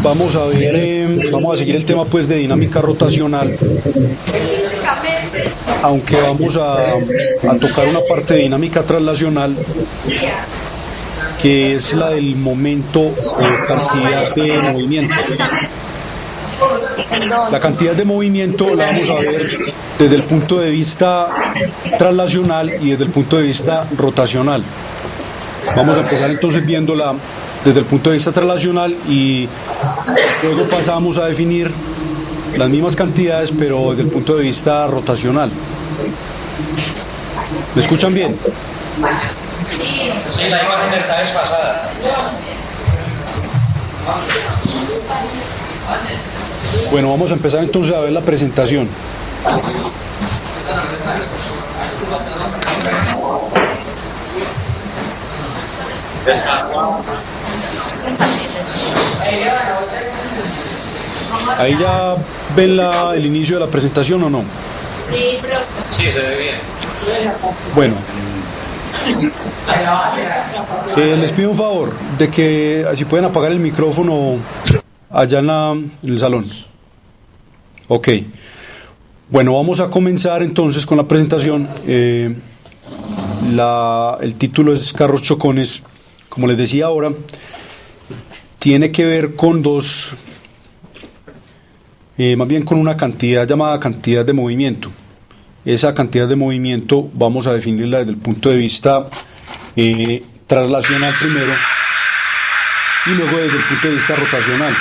Vamos a ver, vamos a seguir el tema pues de dinámica rotacional, aunque vamos a tocar una parte de dinámica traslacional, que es la del momento o cantidad de movimiento. La cantidad de movimiento la vamos a ver desde el punto de vista traslacional y desde el punto de vista rotacional. Vamos a empezar entonces viéndola desde el punto de vista traslacional y luego pasamos a definir las mismas cantidades pero desde el punto de vista rotacional. ¿Me escuchan bien? Sí, la imagen está desfasada. Bueno, vamos a empezar entonces a ver la presentación. Ahí ya ven el inicio de la presentación o no. Sí, se ve bien. Bueno, les pido un favor de que si pueden apagar el micrófono allá en el salón. Ok. Bueno, vamos a comenzar entonces con la presentación. El título es Carros Chocones. Como les decía ahora, tiene que ver con más bien con una cantidad llamada cantidad de movimiento. Esa cantidad de movimiento vamos a definirla desde el punto de vista traslacional primero y luego desde el punto de vista rotacional.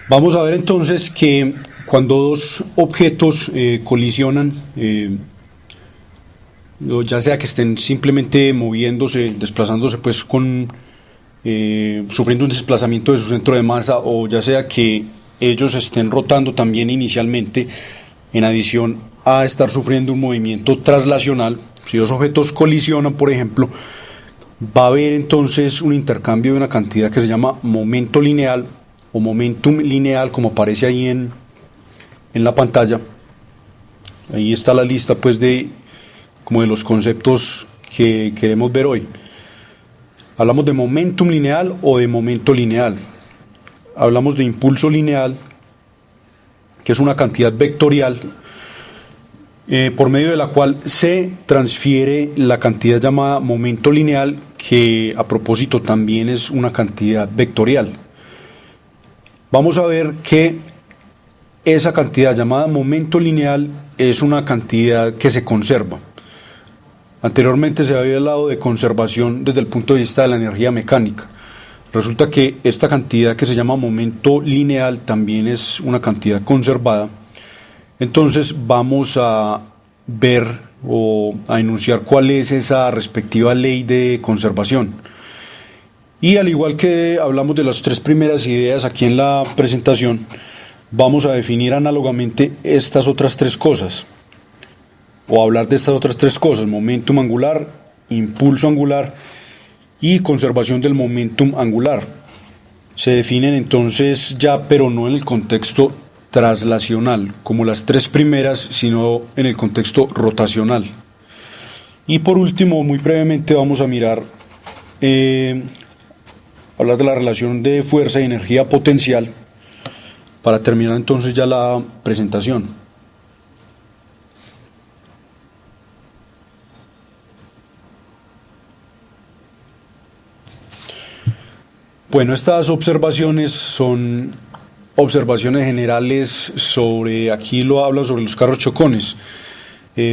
Vamos a ver entonces que cuando dos objetos colisionan, ya sea que estén simplemente moviéndose, desplazándose pues sufriendo un desplazamiento de su centro de masa, o ya sea que ellos estén rotando también inicialmente, en adición a estar sufriendo un movimiento traslacional, si dos objetos colisionan, por ejemplo, va a haber entonces un intercambio de una cantidad que se llama momento lineal o momentum lineal, como aparece ahí en la pantalla. Ahí está la lista pues de los conceptos que queremos ver hoy. Hablamos de momentum lineal o de momento lineal. Hablamos de impulso lineal, que es una cantidad vectorial por medio de la cual se transfiere la cantidad llamada momento lineal, que a propósito también es una cantidad vectorial. Vamos a ver que esa cantidad llamada momento lineal es una cantidad que se conserva. Anteriormente se había hablado de conservación desde el punto de vista de la energía mecánica. Resulta que esta cantidad que se llama momento lineal también es una cantidad conservada. Entonces vamos a ver o a enunciar cuál es esa respectiva ley de conservación. Y al igual que hablamos de las tres primeras ideas aquí en la presentación, vamos a definir análogamente estas otras tres cosas, o hablar de estas otras tres cosas: momentum angular, impulso angular y conservación del momentum angular. Se definen entonces ya, pero no en el contexto traslacional como las tres primeras, sino en el contexto rotacional. Y por último, muy brevemente, vamos a mirar hablar de la relación de fuerza y energía potencial para terminar entonces ya la presentación. Bueno, estas observaciones son observaciones generales sobre, aquí lo habla sobre los carros chocones.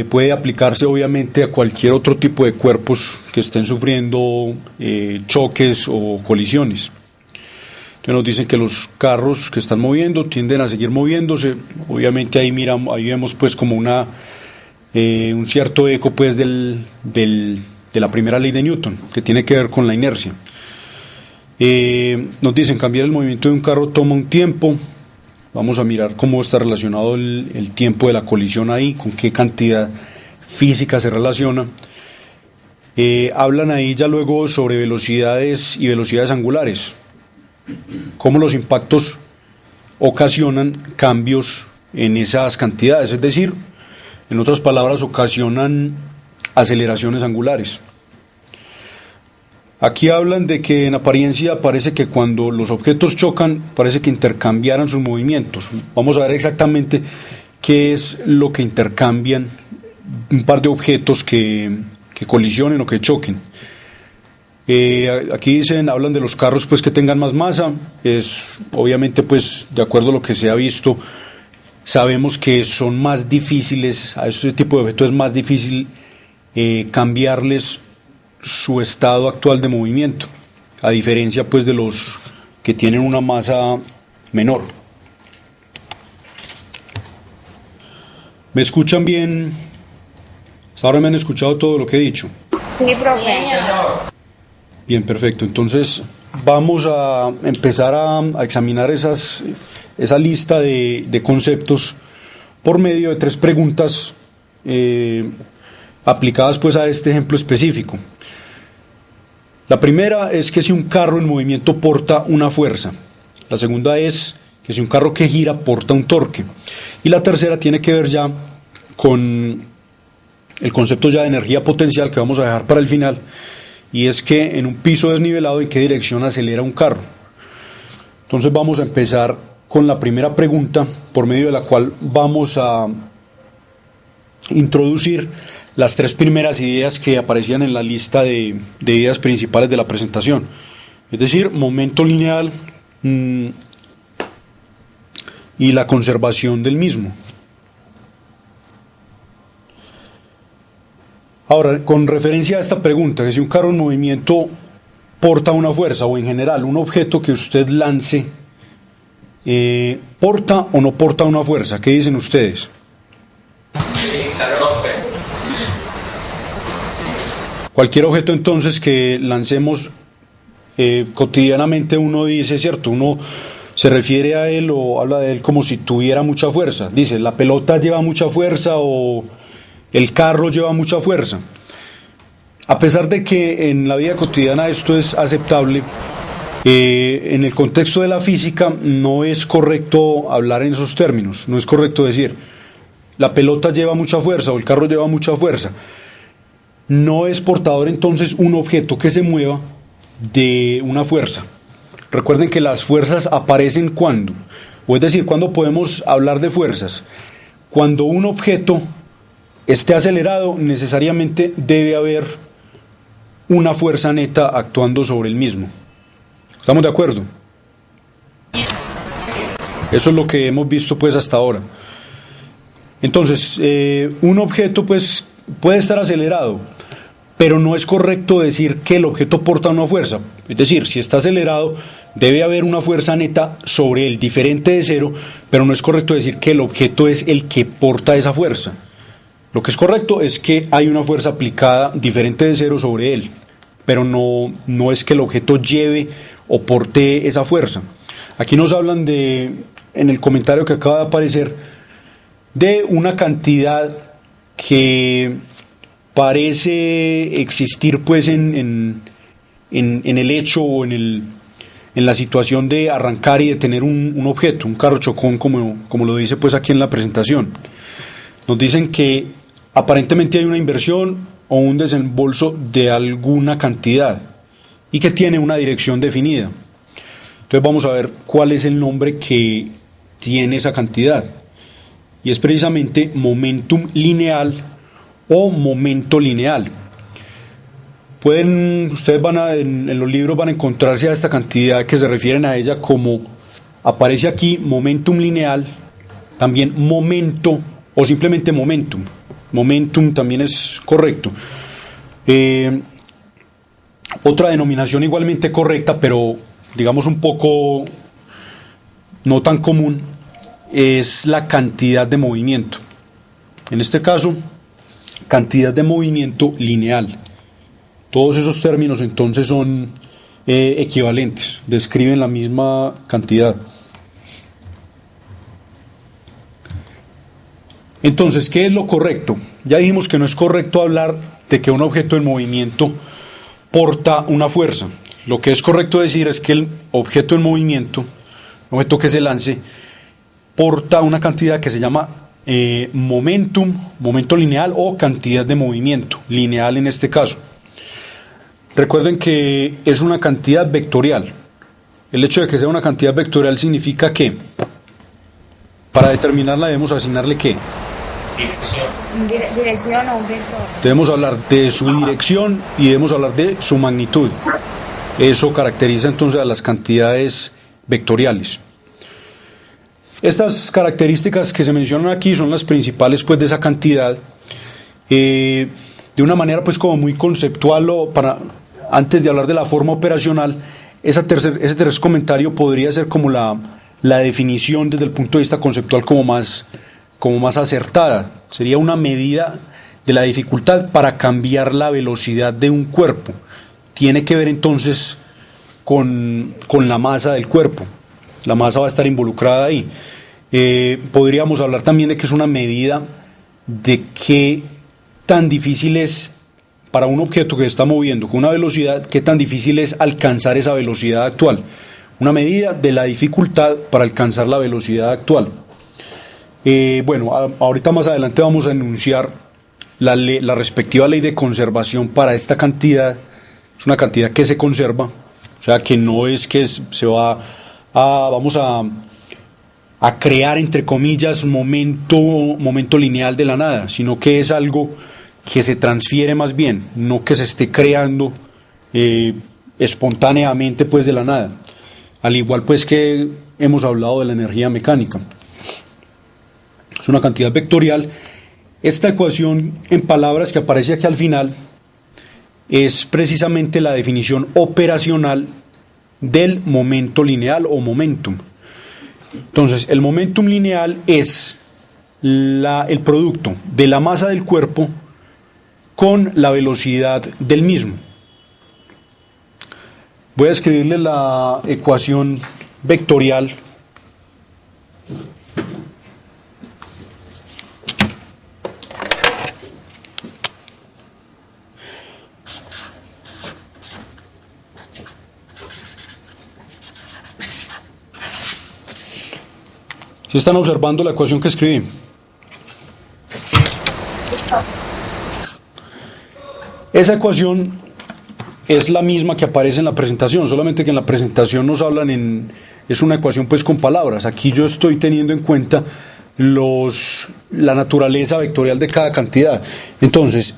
Puede aplicarse obviamente a cualquier otro tipo de cuerpos que estén sufriendo choques o colisiones. Entonces nos dicen que los carros que están moviendo tienden a seguir moviéndose. Obviamente ahí vemos pues como un cierto eco pues de la primera ley de Newton, que tiene que ver con la inercia. Nos dicen cambiar el movimiento de un carro toma un tiempo. Vamos a mirar cómo está relacionado el tiempo de la colisión ahí, con qué cantidad física se relaciona. Hablan ahí ya luego sobre velocidades y velocidades angulares, cómo los impactos ocasionan cambios en esas cantidades, es decir, en otras palabras, ocasionan aceleraciones angulares. Aquí hablan de que en apariencia parece que cuando los objetos chocan, parece que intercambiaran sus movimientos. Vamos a ver exactamente qué es lo que intercambian un par de objetos que colisionen o que choquen. Aquí hablan de los carros pues que tengan más masa. Es obviamente pues de acuerdo a lo que se ha visto, sabemos que son más difíciles, a ese tipo de objetos es más difícil cambiarles su estado actual de movimiento, a diferencia pues de los que tienen una masa menor. ¿Me escuchan bien? Hasta ahora me han escuchado todo lo que he dicho. Sí, profe. Bien, perfecto. Entonces vamos a empezar a examinar esa lista de conceptos por medio de 3 preguntas aplicadas pues a este ejemplo específico. La primera es que si un carro en movimiento porta una fuerza. La segunda es que si un carro que gira porta un torque. Y la tercera tiene que ver ya con el concepto ya de energía potencial que vamos a dejar para el final, y es que en un piso desnivelado, ¿en qué dirección acelera un carro? Entonces vamos a empezar con la primera pregunta, por medio de la cual vamos a introducir las 3 primeras ideas que aparecían en la lista de ideas principales de la presentación, es decir, momento lineal y la conservación del mismo. Ahora, con referencia a esta pregunta, que si un carro en movimiento porta una fuerza, o en general un objeto que usted lance, ¿porta o no porta una fuerza? ¿Qué dicen ustedes? Sí, claro. Cualquier objeto entonces que lancemos cotidianamente, uno dice, ¿cierto? Uno se refiere a él o habla de él como si tuviera mucha fuerza. Dice, la pelota lleva mucha fuerza o el carro lleva mucha fuerza. A pesar de que en la vida cotidiana esto es aceptable, en el contexto de la física no es correcto hablar en esos términos. No es correcto decir, la pelota lleva mucha fuerza o el carro lleva mucha fuerza. No es portador entonces un objeto que se mueva de una fuerza. Recuerden que las fuerzas aparecen cuando, o es decir, cuando podemos hablar de fuerzas. Cuando un objeto esté acelerado, necesariamente debe haber una fuerza neta actuando sobre el mismo. ¿Estamos de acuerdo? Eso es lo que hemos visto pues hasta ahora. Entonces, un objeto pues puede estar acelerado, pero no es correcto decir que el objeto porta una fuerza. Es decir, si está acelerado, debe haber una fuerza neta sobre él, diferente de cero, pero no es correcto decir que el objeto es el que porta esa fuerza. Lo que es correcto es que hay una fuerza aplicada diferente de cero sobre él, pero no es que el objeto lleve o porte esa fuerza. Aquí nos hablan en el comentario que acaba de aparecer, de una cantidad que parece existir pues en el hecho o en la situación de arrancar y de tener un objeto, un carro chocón, como lo dice pues aquí en la presentación. Nos dicen que aparentemente hay una inversión o un desembolso de alguna cantidad y que tiene una dirección definida. Entonces vamos a ver cuál es el nombre que tiene esa cantidad, y es precisamente momentum lineal o momento lineal. Ustedes en los libros van a encontrarse a esta cantidad que se refieren a ella como aparece aquí, momentum lineal, también momento o simplemente momentum. Momentum también es correcto. Otra denominación igualmente correcta, pero digamos un poco no tan común, es la cantidad de movimiento. En este caso, cantidad de movimiento lineal. Todos esos términos entonces son equivalentes, describen la misma cantidad. Entonces, ¿qué es lo correcto? Ya dijimos que no es correcto hablar de que un objeto en movimiento porta una fuerza. Lo que es correcto decir es que el objeto en movimiento, un objeto que se lance, porta una cantidad que se llama momentum, momento lineal o cantidad de movimiento, lineal en este caso. Recuerden que es una cantidad vectorial. El hecho de que sea una cantidad vectorial significa que para determinarla debemos asignarle ¿qué? Dirección o un vector. Debemos hablar de su dirección y debemos hablar de su magnitud. Eso caracteriza entonces a las cantidades vectoriales. Estas características que se mencionan aquí son las principales pues de esa cantidad. De una manera pues como muy conceptual antes de hablar de la forma operacional, ese tercer comentario podría ser como la definición desde el punto de vista conceptual como más acertada. Sería una medida de la dificultad para cambiar la velocidad de un cuerpo. Tiene que ver entonces con la masa del cuerpo. La masa va a estar involucrada ahí. Podríamos hablar también de que es una medida de qué tan difícil es para un objeto que se está moviendo con una velocidad, qué tan difícil es alcanzar esa velocidad actual. Una medida de la dificultad para alcanzar la velocidad actual. Bueno, ahorita más adelante vamos a enunciar la respectiva ley de conservación para esta cantidad. Es una cantidad que se conserva, o sea que no es que vamos a crear entre comillas momento lineal de la nada, sino que es algo que se transfiere más bien, no que se esté creando espontáneamente pues de la nada, al igual pues que hemos hablado de la energía mecánica. Es una cantidad vectorial. Esta ecuación en palabras que aparece aquí al final es precisamente la definición operacional del momento lineal o momentum. Entonces, el momentum lineal es el producto de la masa del cuerpo con la velocidad del mismo. Voy a escribirle la ecuación vectorial ¿Sí están observando la ecuación que escribí? Esa ecuación es la misma que aparece en la presentación, solamente que en la presentación nos hablan es una ecuación pues con palabras. Aquí yo estoy teniendo en cuenta la naturaleza vectorial de cada cantidad. Entonces,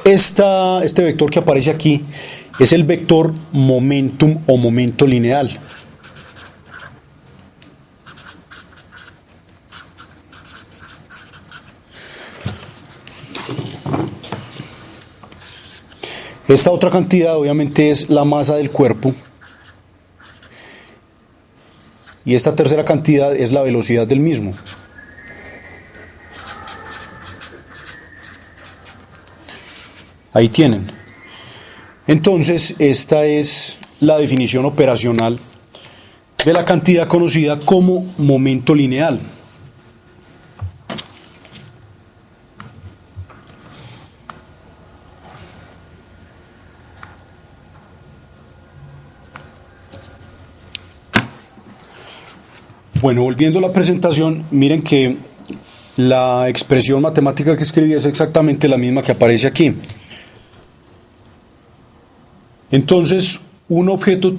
este vector que aparece aquí es el vector momentum o momento lineal. Esta otra cantidad obviamente es la masa del cuerpo y esta tercera cantidad es la velocidad del mismo. Ahí tienen. Entonces, esta es la definición operacional de la cantidad conocida como momento lineal. Bueno, volviendo a la presentación, miren que la expresión matemática que escribí es exactamente la misma que aparece aquí. Entonces, un objeto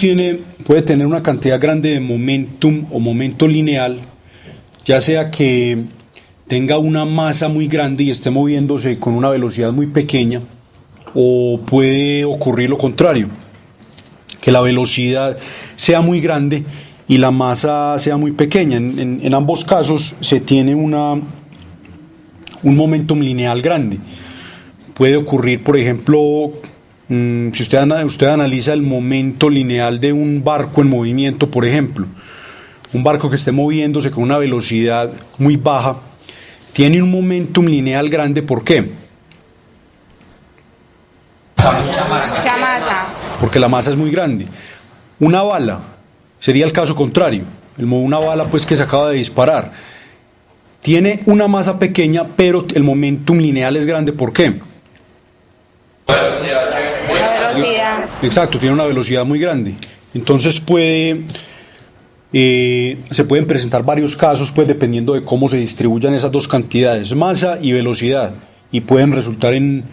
puede tener una cantidad grande de momentum o momento lineal, ya sea que tenga una masa muy grande y esté moviéndose con una velocidad muy pequeña, o puede ocurrir lo contrario, que la velocidad sea muy grande y la masa sea muy pequeña. En ambos casos se tiene un momentum lineal grande. Puede ocurrir, por ejemplo, si usted analiza el momento lineal de un barco en movimiento, por ejemplo, un barco que esté moviéndose con una velocidad muy baja, tiene un momentum lineal grande. ¿Por qué? Mucha masa. Porque la masa es muy grande. Una bala sería el caso contrario, una bala pues que se acaba de disparar. tiene una masa pequeña, pero el momentum lineal es grande. ¿Por qué? La velocidad. Exacto, tiene una velocidad muy grande. Entonces se pueden presentar varios casos, pues dependiendo de cómo se distribuyan esas dos cantidades, masa y velocidad, y pueden resultar en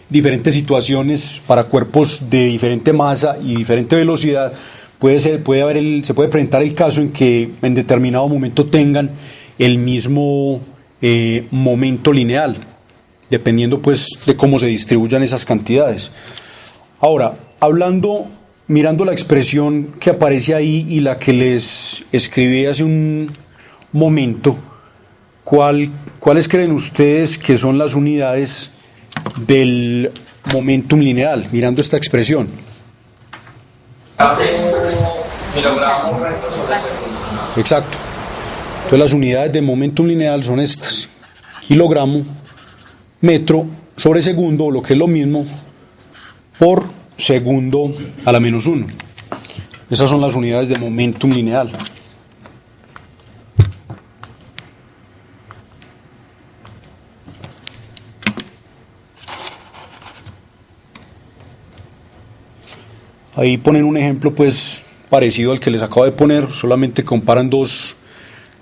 diferentes situaciones para cuerpos de diferente masa y diferente velocidad. Se puede presentar el caso en que en determinado momento tengan el mismo momento lineal, dependiendo pues de cómo se distribuyan esas cantidades. Ahora, mirando la expresión que aparece ahí y la que les escribí hace un momento, ¿cuáles creen ustedes que son las unidades del momentum lineal, mirando esta expresión? Kilogramos sobre segundo. Exacto. Entonces las unidades de momentum lineal son estas: kilogramo, metro sobre segundo, o lo que es lo mismo, por segundo a la menos 1. Esas son las unidades de momentum lineal. Ahí ponen un ejemplo pues parecido al que les acabo de poner, solamente comparan dos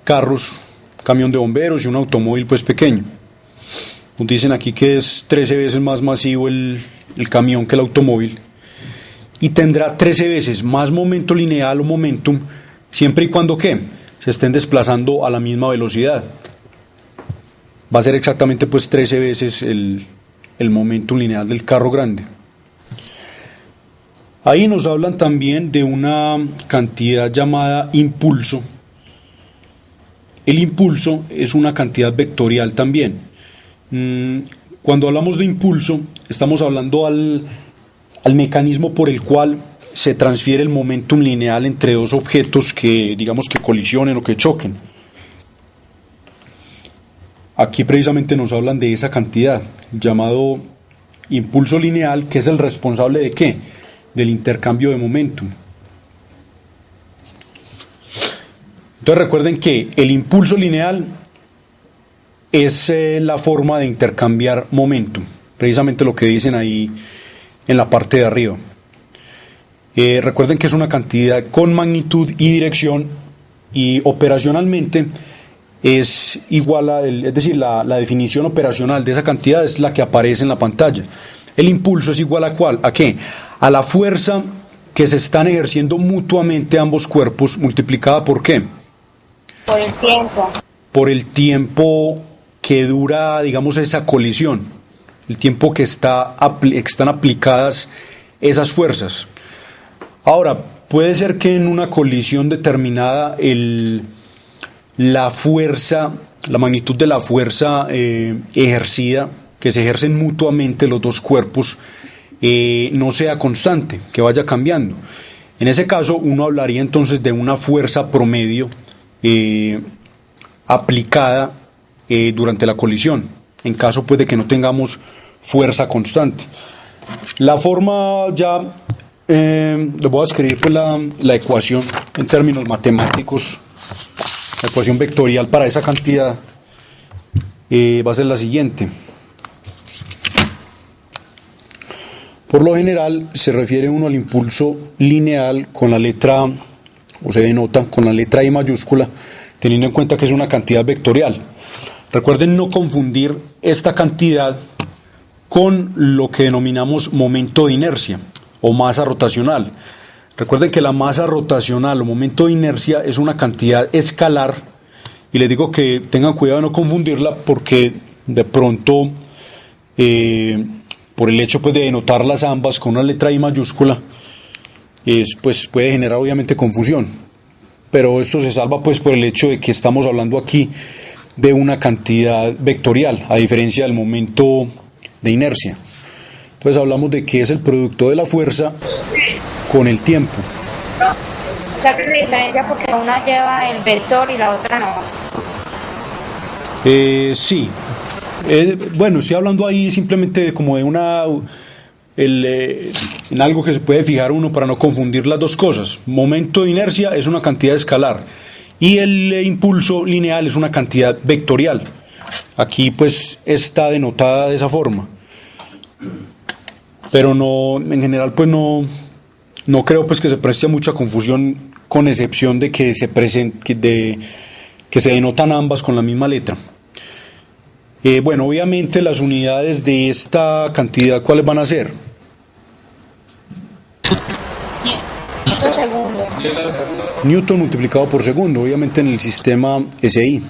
carros, un camión de bomberos y un automóvil pues pequeño. Nos dicen aquí que es 13 veces más masivo el camión que el automóvil, y tendrá 13 veces más momento lineal o momentum, siempre y cuando ¿qué? Se estén desplazando a la misma velocidad. Va a ser exactamente pues 13 veces el momentum lineal del carro grande. Ahí nos hablan también de una cantidad llamada impulso. El impulso es una cantidad vectorial también. Cuando hablamos de impulso, estamos hablando al mecanismo por el cual se transfiere el momentum lineal entre dos objetos que, digamos, que colisionen o que choquen. Aquí precisamente nos hablan de esa cantidad, llamado impulso lineal, que es el responsable ¿de qué? Del intercambio de momentum. Entonces recuerden que el impulso lineal es la forma de intercambiar momentum, precisamente lo que dicen ahí en la parte de arriba. Recuerden que es una cantidad con magnitud y dirección, y operacionalmente es igual es decir, la definición operacional de esa cantidad es la que aparece en la pantalla. El impulso es igual a ¿cuál? ¿A qué? A la fuerza que se están ejerciendo mutuamente ambos cuerpos, multiplicada ¿por qué? Por el tiempo. Por el tiempo que dura, digamos, esa colisión, el tiempo que están aplicadas esas fuerzas. Ahora, puede ser que en una colisión determinada la fuerza, la magnitud de la fuerza ejercida, que se ejercen mutuamente los dos cuerpos, no sea constante, que vaya cambiando. En ese caso, uno hablaría entonces de una fuerza promedio aplicada durante la colisión, en caso pues de que no tengamos fuerza constante. La forma ya, les voy a escribir pues la ecuación en términos matemáticos. La ecuación vectorial para esa cantidad va a ser la siguiente. Por lo general se refiere uno al impulso lineal con la letra, o se denota con la letra I mayúscula, teniendo en cuenta que es una cantidad vectorial. Recuerden no confundir esta cantidad con lo que denominamos momento de inercia o masa rotacional. Recuerden que la masa rotacional o momento de inercia es una cantidad escalar, y les digo que tengan cuidado de no confundirla, porque de pronto por el hecho pues de denotarlas ambas con una letra I mayúscula pues puede generar obviamente confusión, pero esto se salva pues por el hecho de que estamos hablando aquí de una cantidad vectorial, a diferencia del momento de inercia. Entonces hablamos de que es el producto de la fuerza con el tiempo. O sea, que hay diferencia porque una lleva el vector y la otra no. Sí. Bueno, estoy hablando ahí simplemente como de en algo que se puede fijar uno para no confundir las dos cosas. Momento de inercia es una cantidad escalar y el impulso lineal es una cantidad vectorial. Aquí pues está denotada de esa forma, pero no, en general pues no creo pues que se preste a mucha confusión, con excepción de que que se denotan ambas con la misma letra. Bueno, obviamente las unidades de esta cantidad, ¿cuáles van a ser? Segundo. Newton multiplicado por segundo, obviamente en el sistema SI.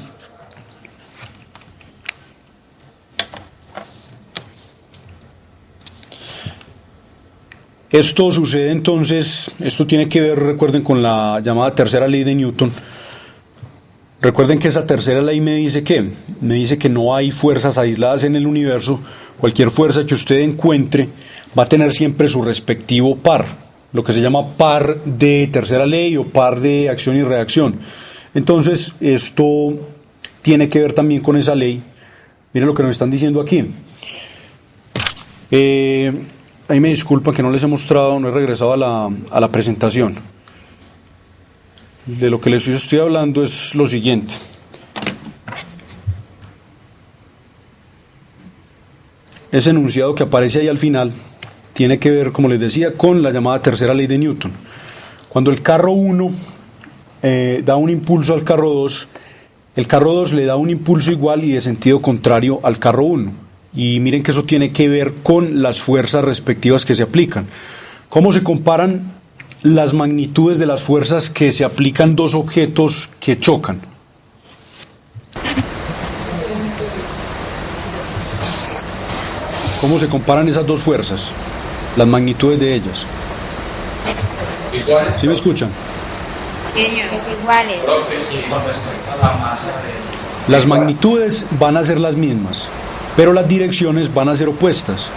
Esto sucede entonces, esto tiene que ver, recuerden, con la llamada tercera ley de Newton. Recuerden que esa tercera ley me dice que no hay fuerzas aisladas en el universo. Cualquier fuerza que usted encuentre va a tener siempre su respectivo par, lo que se llama par de tercera ley o par de acción y reacción. Entonces, esto tiene que ver también con esa ley. Miren lo que nos están diciendo aquí. Ahí me disculpan que no les he mostrado, no he regresado a la presentación. De lo que les estoy hablando es lo siguiente. Ese enunciado que aparece ahí al final tiene que ver, como les decía, con la llamada tercera ley de Newton. Cuando el carro 1 da un impulso al carro 2, el carro 2 le da un impulso igual y de sentido contrario al carro 1. Y miren que eso tiene que ver con las fuerzas respectivas que se aplican. ¿Cómo se comparan las magnitudes de las fuerzas que se aplican dos objetos que chocan? ¿Cómo se comparan esas dos fuerzas? Las magnitudes de ellas. Iguales. ¿Sí me escuchan? Es iguales. Profe, sí, con respecto a la masa de... Las magnitudes van a ser las mismas, pero las direcciones van a ser opuestas.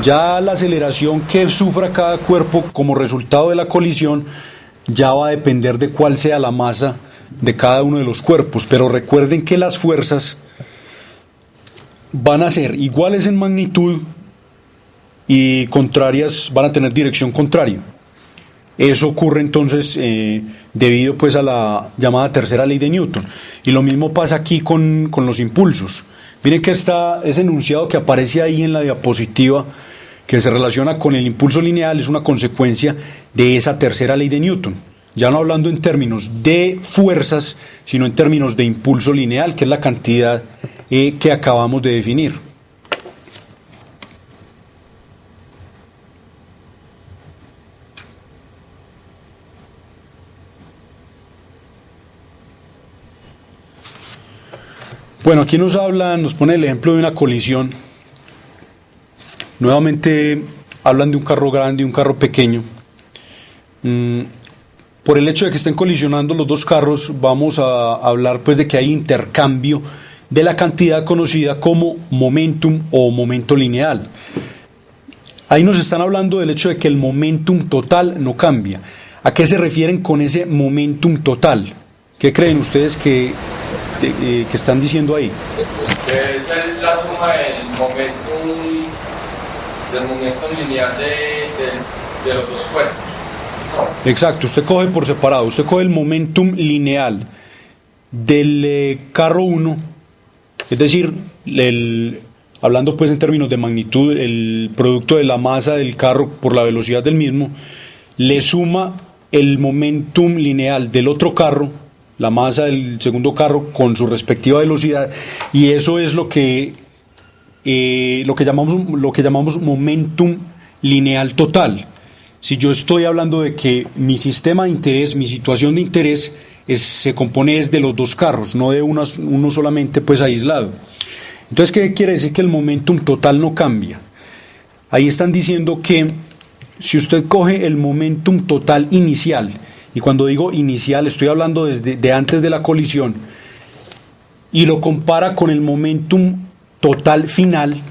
Ya la aceleración que sufra cada cuerpo como resultado de la colisión ya va a depender de cuál sea la masa de cada uno de los cuerpos, pero recuerden que las fuerzas van a ser iguales en magnitud y contrarias, van a tener dirección contraria. Eso ocurre entonces debido pues a la llamada tercera ley de Newton. Y lo mismo pasa aquí con los impulsos. Miren que ese enunciado que aparece ahí en la diapositiva, que se relaciona con el impulso lineal, es una consecuencia de esa tercera ley de Newton. Ya no hablando en términos de fuerzas, sino en términos de impulso lineal, que es la cantidad que acabamos de definir. Bueno, aquí nos pone el ejemplo de una colisión. Nuevamente hablan de un carro grande y un carro pequeño. Por el hecho de que estén colisionando los dos carros, vamos a hablar pues de que hay intercambio de la cantidad conocida como momentum o momento lineal. Ahí nos están hablando del hecho de que el momentum total no cambia. ¿A qué se refieren con ese momentum total? ¿Qué creen ustedes que están diciendo ahí? Es la suma del momento lineal de los dos cuerpos. ¿No? Exacto, usted coge por separado, usted coge el momentum lineal del carro 1, es decir, hablando pues en términos de magnitud, el producto de la masa del carro por la velocidad del mismo, le suma el momentum lineal del otro carro, la masa del segundo carro con su respectiva velocidad, y eso es lo que llamamos momentum lineal total. Si yo estoy hablando de que mi sistema de interés, mi situación de interés se compone de los dos carros, no de uno solamente pues aislado. Entonces, ¿qué quiere decir? Que el momentum total no cambia. Ahí están diciendo que si usted coge el momentum total inicial, y cuando digo inicial estoy hablando desde antes de la colisión, y lo compara con el momentum total final.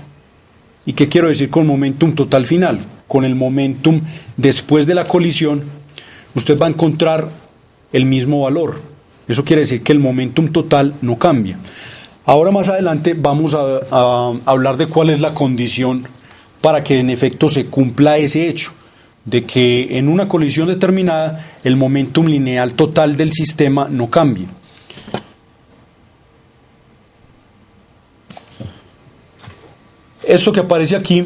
¿Y qué quiero decir con momentum total final? Con el momentum después de la colisión, usted va a encontrar el mismo valor. Eso quiere decir que el momentum total no cambia. Ahora más adelante vamos a hablar de cuál es la condición para que en efecto se cumpla ese hecho. de que en una colisión determinada el momentum lineal total del sistema no cambie. Esto que aparece aquí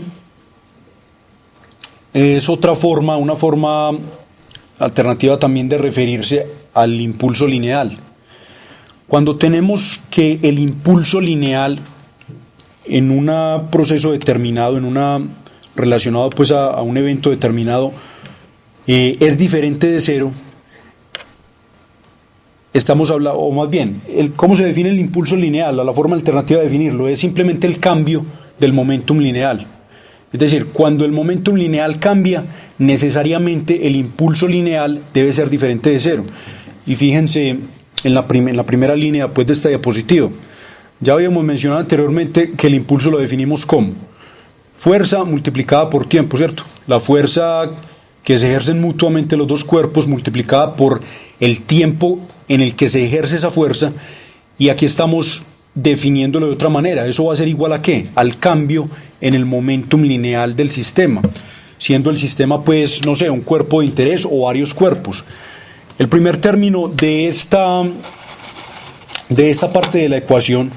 es otra forma, una forma alternativa también de referirse al impulso lineal. Cuando tenemos que el impulso lineal en un proceso determinado, relacionado pues a un evento determinado, es diferente de cero, estamos hablando, o más bien, ¿cómo se define el impulso lineal? La forma alternativa de definirlo es simplemente el cambio del momentum lineal. Es decir, cuando el momentum lineal cambia, necesariamente el impulso lineal debe ser diferente de cero. Y fíjense en la primera línea pues, de esta diapositiva. Ya habíamos mencionado anteriormente que el impulso lo definimos como fuerza multiplicada por tiempo, ¿cierto? La fuerza que se ejercen mutuamente los dos cuerpos multiplicada por el tiempo en el que se ejerce esa fuerza, y aquí estamos definiéndolo de otra manera. Eso va a ser igual a ¿qué? Al cambio en el momentum lineal del sistema, siendo el sistema pues, no sé, un cuerpo de interés o varios cuerpos. El primer término de esta parte de la ecuación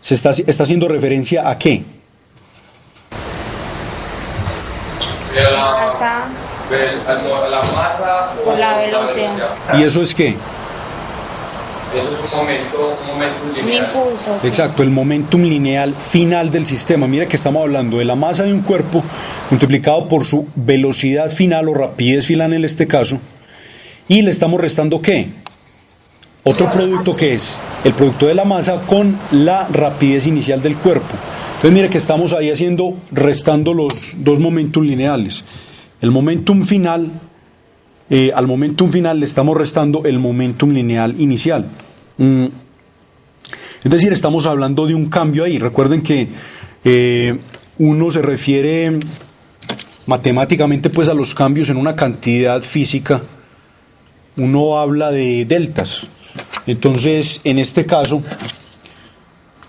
está haciendo referencia a ¿qué? La masa por la velocidad. ¿Y eso es qué? Eso es un momentum lineal. Un impulso. Sí. Exacto, el momentum lineal final del sistema. Mira que estamos hablando de la masa de un cuerpo multiplicado por su velocidad final o rapidez final en este caso, y le estamos restando ¿qué? Otro producto que es el producto de la masa con la rapidez inicial del cuerpo. Entonces mira que estamos ahí restando los dos momentum lineales. El momentum final, al momentum final le estamos restando el momentum lineal inicial. Es decir, estamos hablando de un cambio ahí. Recuerden que uno se refiere matemáticamente pues a los cambios en una cantidad física. Uno habla de deltas. Entonces, en este caso,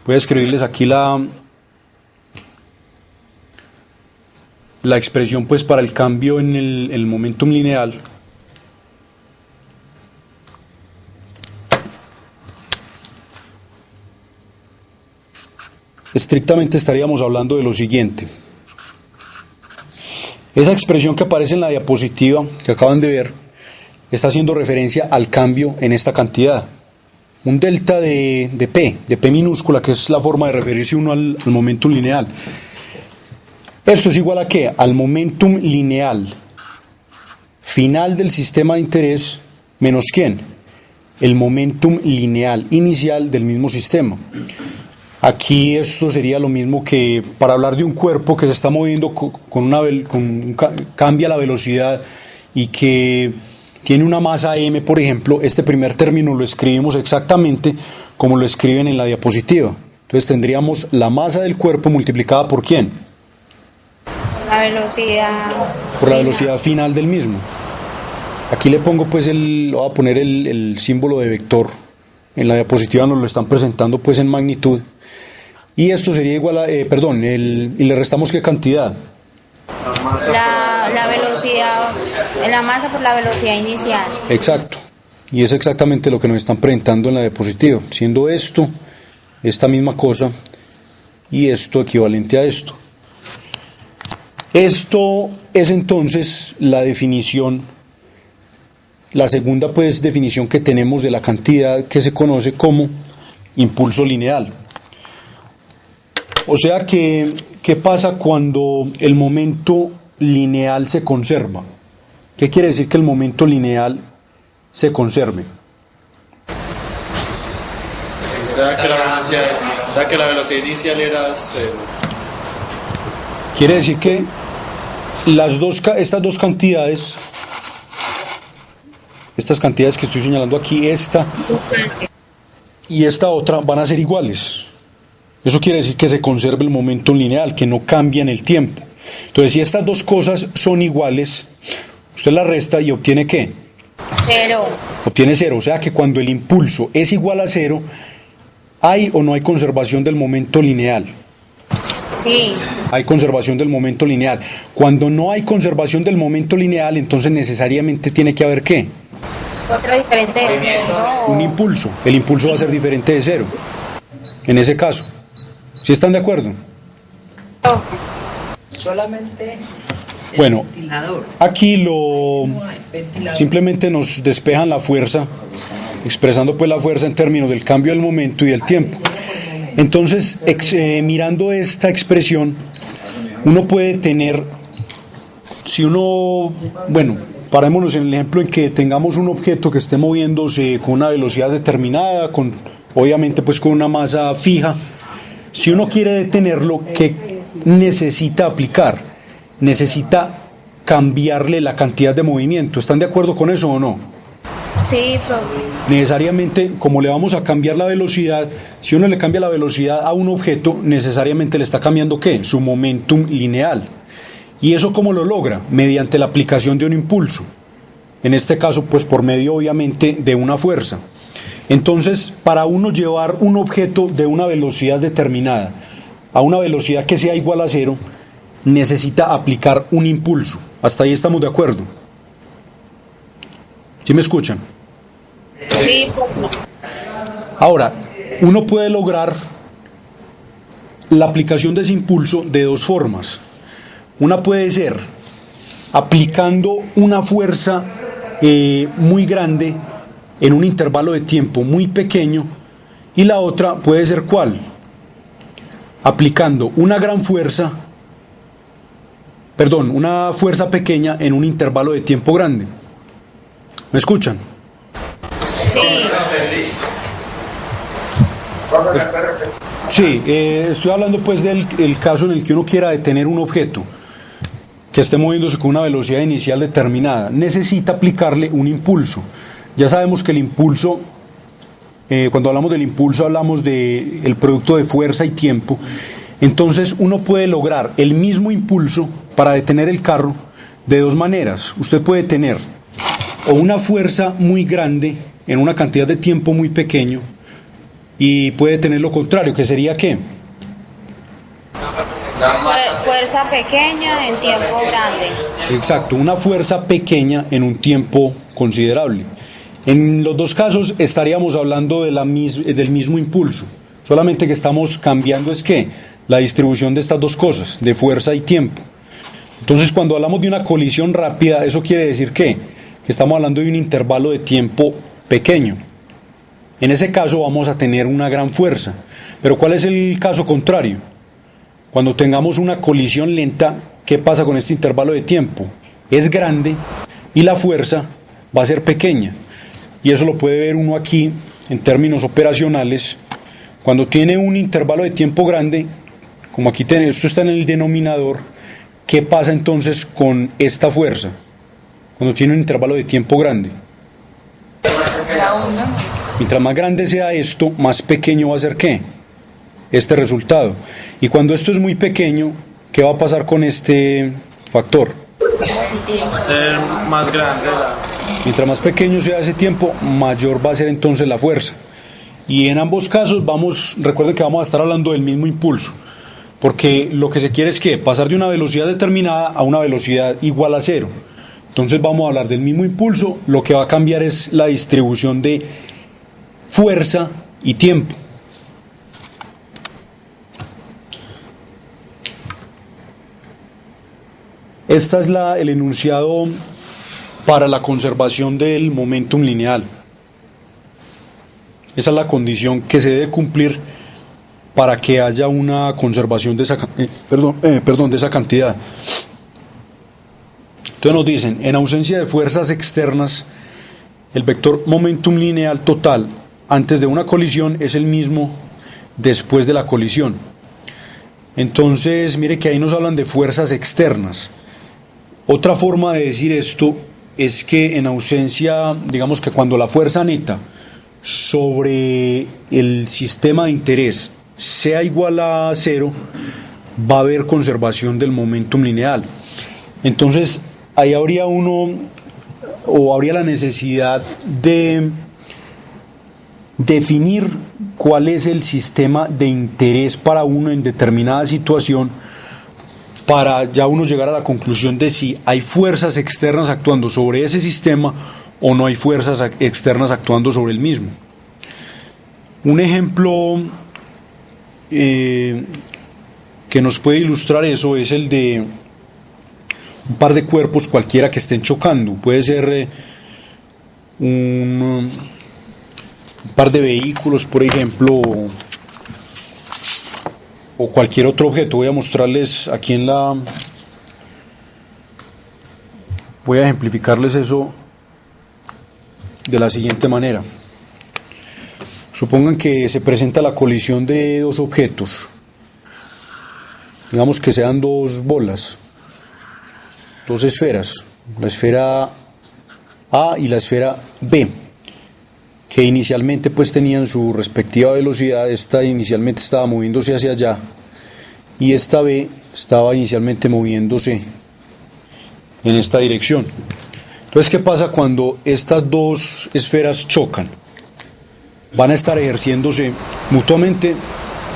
voy a escribirles aquí la expresión pues para el cambio en el momentum lineal. Estrictamente estaríamos hablando de lo siguiente. Esa expresión que aparece en la diapositiva que acaban de ver está haciendo referencia al cambio en esta cantidad. Un delta de P minúscula, que es la forma de referirse uno al momentum lineal. Esto es igual a ¿qué? Al momentum lineal final del sistema de interés menos ¿quién? El momentum lineal inicial del mismo sistema. Aquí esto sería lo mismo que para hablar de un cuerpo que se está moviendo cambia la velocidad y que tiene una masa m, por ejemplo. Este primer término lo escribimos exactamente como lo escriben en la diapositiva. Entonces tendríamos la masa del cuerpo multiplicada por ¿quién? La velocidad. Por la velocidad final del mismo. Aquí le pongo pues voy a poner el símbolo de vector. En la diapositiva nos lo están presentando pues en magnitud. Y esto sería igual a, y le restamos ¿qué cantidad? La velocidad, la masa por la velocidad inicial. Exacto. Y es exactamente lo que nos están presentando en la diapositiva. Siendo esto, esta misma cosa, y esto equivalente a esto. Esto es entonces la definición, la segunda pues definición que tenemos de la cantidad que se conoce como impulso lineal. O sea que, ¿qué pasa cuando el momento lineal se conserva? ¿Qué quiere decir que el momento lineal se conserve? O sea que la velocidad inicial era 0. Quiere decir que estas dos cantidades, estas cantidades que estoy señalando aquí, esta y esta otra, van a ser iguales. Eso quiere decir que se conserva el momento lineal, que no cambia en el tiempo. Entonces, si estas dos cosas son iguales, usted la resta y obtiene ¿qué? 0. Obtiene 0. O sea que cuando el impulso es igual a 0, ¿hay o no hay conservación del momento lineal? Sí. Hay conservación del momento lineal. Cuando no hay conservación del momento lineal, entonces necesariamente tiene que haber ¿qué? Otro diferente de cero. Un impulso. El impulso va a ser diferente de cero. En ese caso. ¿Sí están de acuerdo? No. Solamente el Bueno, ventilador. aquí Ventilador. simplemente nos despejan la fuerza, expresando pues la fuerza en términos del cambio del momento y del tiempo. Entonces, mirando esta expresión, uno puede tener, si uno, bueno, parémonos en el ejemplo en que tengamos un objeto que esté moviéndose con una velocidad determinada, obviamente pues con una masa fija. Si uno quiere detenerlo, ¿qué necesita aplicar? Necesita cambiarle la cantidad de movimiento. ¿Están de acuerdo con eso o no? Sí, profe. Necesariamente, como le vamos a cambiar la velocidad, si uno le cambia la velocidad a un objeto, necesariamente le está cambiando ¿qué? Su momentum lineal. ¿Y eso cómo lo logra? Mediante la aplicación de un impulso. En este caso, pues por medio obviamente de una fuerza. Entonces, para uno llevar un objeto de una velocidad determinada a una velocidad que sea igual a cero, necesita aplicar un impulso. Hasta ahí estamos de acuerdo. ¿Sí me escuchan? Sí, profe. Ahora, uno puede lograr la aplicación de ese impulso de dos formas. Una puede ser aplicando una fuerza muy grande en un intervalo de tiempo muy pequeño, y la otra puede ser ¿cuál? Aplicando una fuerza pequeña en un intervalo de tiempo grande. ¿Me escuchan? Sí. Sí, estoy hablando pues del caso en el que uno quiera detener un objeto que esté moviéndose con una velocidad inicial determinada. Necesita aplicarle un impulso. Ya sabemos que el impulso, cuando hablamos del impulso hablamos del producto de fuerza y tiempo. Entonces uno puede lograr el mismo impulso para detener el carro de dos maneras. Usted puede tener o una fuerza muy grande en una cantidad de tiempo muy pequeño, y puede tener lo contrario, que sería ¿qué? Fuerza pequeña en tiempo grande. Exacto, una fuerza pequeña en un tiempo considerable. En los dos casos estaríamos hablando del mismo impulso, solamente que estamos cambiando es que la distribución de estas dos cosas, de fuerza y tiempo. Entonces, cuando hablamos de una colisión rápida, eso quiere decir que estamos hablando de un intervalo de tiempo pequeño. En ese caso vamos a tener una gran fuerza. Pero ¿cuál es el caso contrario? Cuando tengamos una colisión lenta, ¿qué pasa con este intervalo de tiempo? Es grande y la fuerza va a ser pequeña. Y eso lo puede ver uno aquí en términos operacionales. Cuando tiene un intervalo de tiempo grande, como aquí esto está en el denominador, ¿qué pasa entonces con esta fuerza? Cuando tiene un intervalo de tiempo grande. Mientras más grande sea esto, más pequeño va a ser ¿qué? Este resultado. Y cuando esto es muy pequeño, ¿qué va a pasar con este factor? Va a ser más grande. Mientras más pequeño sea ese tiempo, mayor va a ser entonces la fuerza. Y en ambos casos recuerden que vamos a estar hablando del mismo impulso, porque lo que se quiere es que pasar de una velocidad determinada a una velocidad igual a cero. Entonces vamos a hablar del mismo impulso, lo que va a cambiar es la distribución de fuerza y tiempo. Este es el enunciado para la conservación del momentum lineal. Esa es la condición que se debe cumplir para que haya una conservación de esa cantidad. Entonces nos dicen, en ausencia de fuerzas externas, el vector momentum lineal total antes de una colisión es el mismo después de la colisión. Entonces, mire que ahí nos hablan de fuerzas externas. Otra forma de decir esto es que en ausencia, digamos que cuando la fuerza neta sobre el sistema de interés sea igual a cero, va a haber conservación del momentum lineal. Entonces, ahí habría la necesidad de definir cuál es el sistema de interés para uno en determinada situación, para ya uno llegar a la conclusión de si hay fuerzas externas actuando sobre ese sistema o no hay fuerzas externas actuando sobre el mismo. Un ejemplo que nos puede ilustrar eso es el de un par de cuerpos cualquiera que estén chocando. Puede ser un par de vehículos, por ejemplo, o cualquier otro objeto. Voy a mostrarles aquí voy a ejemplificarles eso de la siguiente manera. Supongan que se presenta la colisión de dos objetos, digamos que sean dos bolas, dos esferas, la esfera A y la esfera B, que inicialmente pues tenían su respectiva velocidad. Esta inicialmente estaba moviéndose hacia allá y esta B estaba inicialmente moviéndose en esta dirección. Entonces, ¿qué pasa cuando estas dos esferas chocan? Van a estar ejerciéndose mutuamente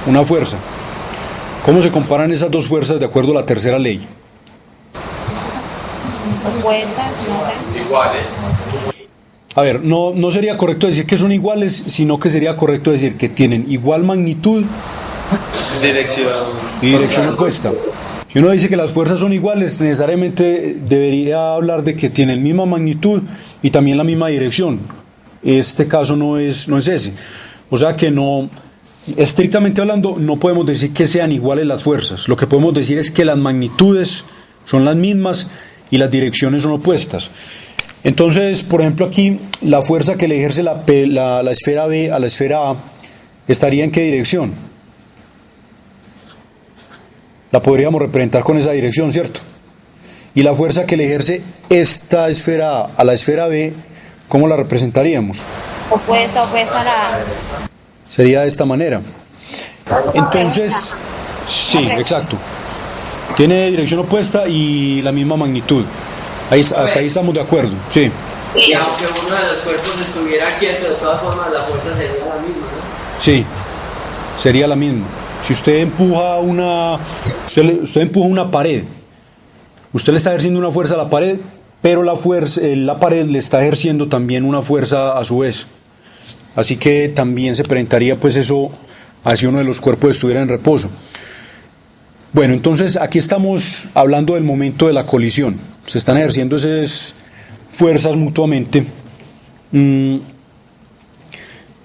una fuerza. ¿Cómo se comparan esas dos fuerzas de acuerdo a la tercera ley? Opuestas, no sé. Iguales. A ver, no sería correcto decir que son iguales, sino que sería correcto decir que tienen igual magnitud Dirección. y dirección opuesta. Si uno dice que las fuerzas son iguales, necesariamente debería hablar de que tienen misma magnitud y también la misma dirección. Este caso no es ese. O sea que no, estrictamente hablando, no podemos decir que sean iguales las fuerzas. Lo que podemos decir es que las magnitudes son las mismas y las direcciones son opuestas. Entonces, por ejemplo, aquí la fuerza que le ejerce la esfera B a la esfera A estaría ¿en qué dirección? La podríamos representar con esa dirección, ¿cierto? Y la fuerza que le ejerce esta esfera A la esfera B, ¿cómo la representaríamos? Opuesta a la... Sería de esta manera. Entonces, sí, exacto. Tiene dirección opuesta y la misma magnitud. Hasta ahí estamos de acuerdo, sí. Y aunque uno de los cuerpos estuviera quieto, de todas formas la fuerza sería la misma, ¿no? Sí, sería la misma. Si usted empuja usted empuja una pared, usted le está ejerciendo una fuerza a la pared, pero la pared le está ejerciendo también una fuerza a su vez. Así que también se presentaría pues eso si uno de los cuerpos estuviera en reposo. Bueno, entonces aquí estamos hablando del momento de la colisión. Se están ejerciendo esas fuerzas mutuamente.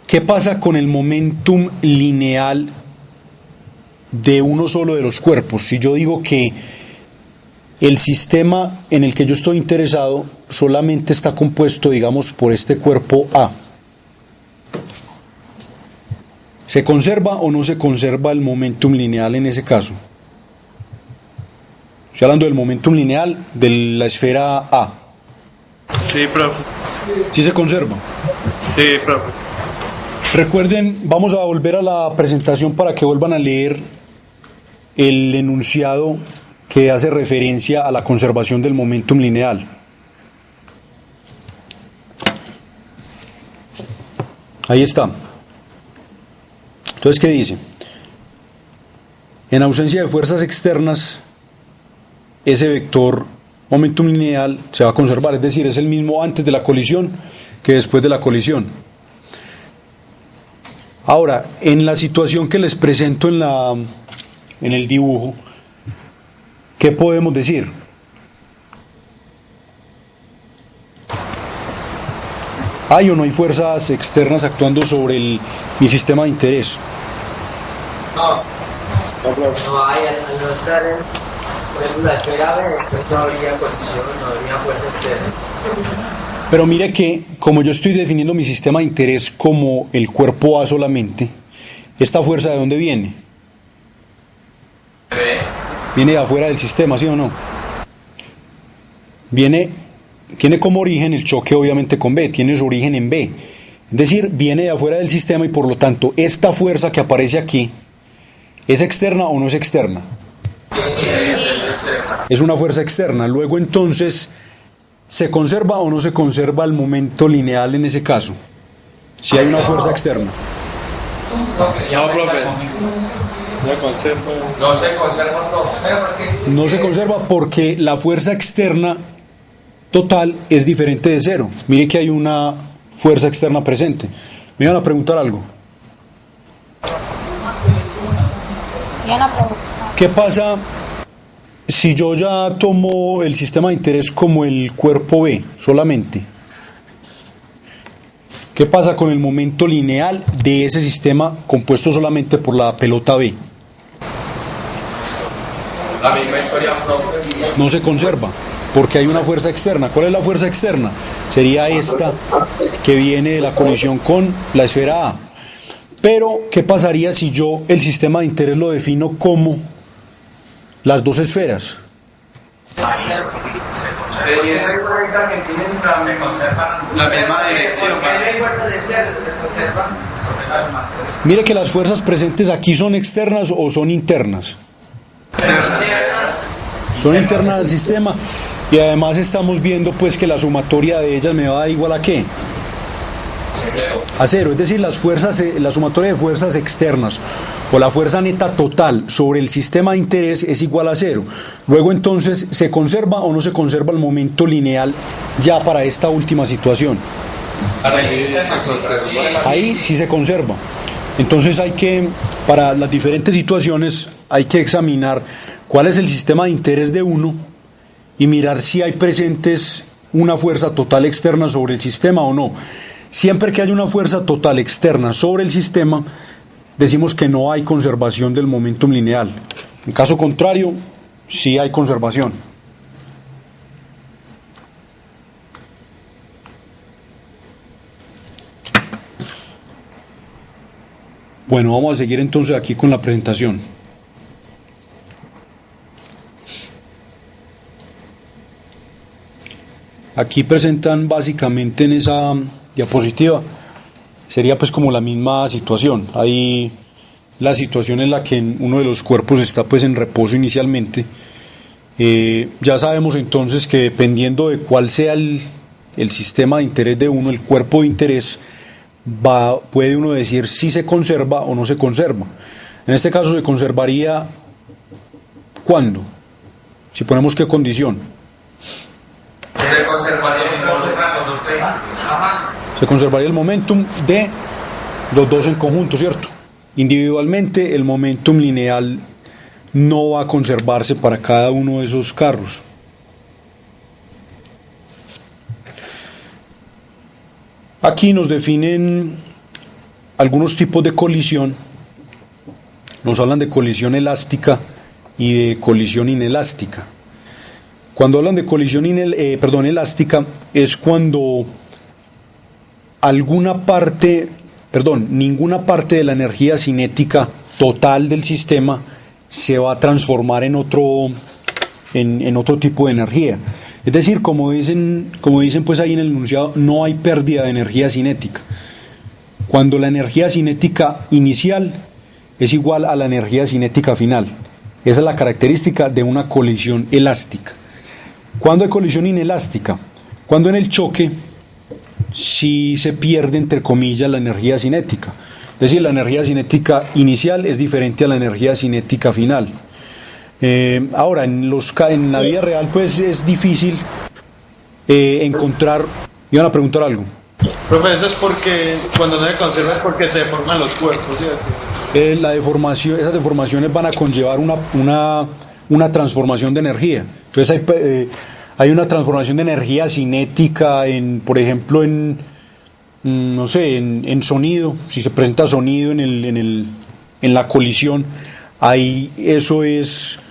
¿Qué pasa con el momentum lineal de uno solo de los cuerpos? Si yo digo que el sistema en el que yo estoy interesado solamente está compuesto, digamos, por este cuerpo A, ¿se conserva o no se conserva el momentum lineal en ese caso? Estoy hablando del momentum lineal de la esfera A. Sí, profe. ¿Sí se conserva? Sí, profe. Recuerden, vamos a volver a la presentación para que vuelvan a leer el enunciado que hace referencia a la conservación del momentum lineal. Ahí está. Entonces, ¿qué dice? En ausencia de fuerzas externas, ese vector momentum lineal se va a conservar, es decir, es el mismo antes de la colisión que después de la colisión. Ahora, en la situación que les presento en el dibujo, ¿qué podemos decir? ¿Hay o no hay fuerzas externas actuando sobre mi sistema de interés? No hay, al no estar por ejemplo, la esfera B, pues no habría colisión, no habría fuerza externa. Pero mire que, como yo estoy definiendo mi sistema de interés como el cuerpo A solamente, ¿esta fuerza de dónde viene? Viene de afuera del sistema, ¿sí o no? Tiene como origen el choque obviamente con B, tiene su origen en B. Es decir, viene de afuera del sistema y por lo tanto esta fuerza que aparece aquí, ¿es externa o no es externa? Es una fuerza externa. Luego entonces, ¿se conserva o no se conserva el momento lineal en ese caso? Si hay una fuerza externa. No, profe. No conserva. No se conserva, profe. Pero ¿por qué? No se conserva porque la fuerza externa total es diferente de cero. Mire que hay una fuerza externa presente. Me iban a preguntar algo. Y una pregunta. ¿Qué pasa si yo ya tomo el sistema de interés como el cuerpo B solamente? ¿Qué pasa con el momento lineal de ese sistema compuesto solamente por la pelota B? La misma historia, profe. No se conserva porque hay una fuerza externa. ¿Cuál es la fuerza externa? Sería esta que viene de la colisión con la esfera A. Pero, ¿qué pasaría si yo el sistema de interés lo defino como las dos esferas? Teniendo en cuenta que tienen la misma dirección. hay fuerzas externas, se conservan. Mire que las fuerzas presentes aquí son externas o son internas. Son internas del sistema y además estamos viendo pues que la sumatoria de ellas me va a dar igual a ¿qué? A cero, es decir, la sumatoria de fuerzas externas o la fuerza neta total sobre el sistema de interés es igual a cero. Luego entonces, ¿se conserva o no se conserva el momento lineal ya para esta última situación? Ahí sí se conserva. Entonces hay que, para las diferentes situaciones, hay que examinar cuál es el sistema de interés de uno y mirar si hay presentes una fuerza total externa sobre el sistema o no. Siempre que haya una fuerza total externa sobre el sistema, decimos que no hay conservación del momentum lineal. En caso contrario, sí hay conservación. Bueno, vamos a seguir entonces aquí con la presentación. Aquí presentan básicamente en esa diapositiva, sería pues como la misma situación. Ahí la situación en la que uno de los cuerpos está pues en reposo inicialmente. Ya sabemos entonces que dependiendo de cuál sea el sistema de interés de uno, el cuerpo de interés, puede uno decir si se conserva o no se conserva. En este caso se conservaría ¿cuándo? Si ponemos qué condición. Se conservaría el Se conservaría el momentum de los dos en conjunto, ¿cierto? Individualmente el momentum lineal no va a conservarse para cada uno de esos carros. Aquí nos definen algunos tipos de colisión. Nos hablan de colisión elástica y de colisión inelástica. Cuando hablan de colisión elástica es cuando ninguna parte de la energía cinética total del sistema se va a transformar en otro tipo de energía. Es decir, como dicen pues ahí en el enunciado, no hay pérdida de energía cinética. Cuando la energía cinética inicial es igual a la energía cinética final. Esa es la característica de una colisión elástica. ¿Cuándo hay colisión inelástica? Cuando en el choque sí se pierde, entre comillas, la energía cinética. Es decir, la energía cinética inicial es diferente a la energía cinética final. Ahora, en la vida real, pues es difícil encontrar. Iban a preguntar algo. Profe, eso es porque cuando no se conserva es porque se deforman los cuerpos, ¿cierto? Esas deformaciones van a conllevar una transformación de energía. Entonces hay una transformación de energía cinética, por ejemplo, en sonido. Si se presenta sonido en la colisión, ahí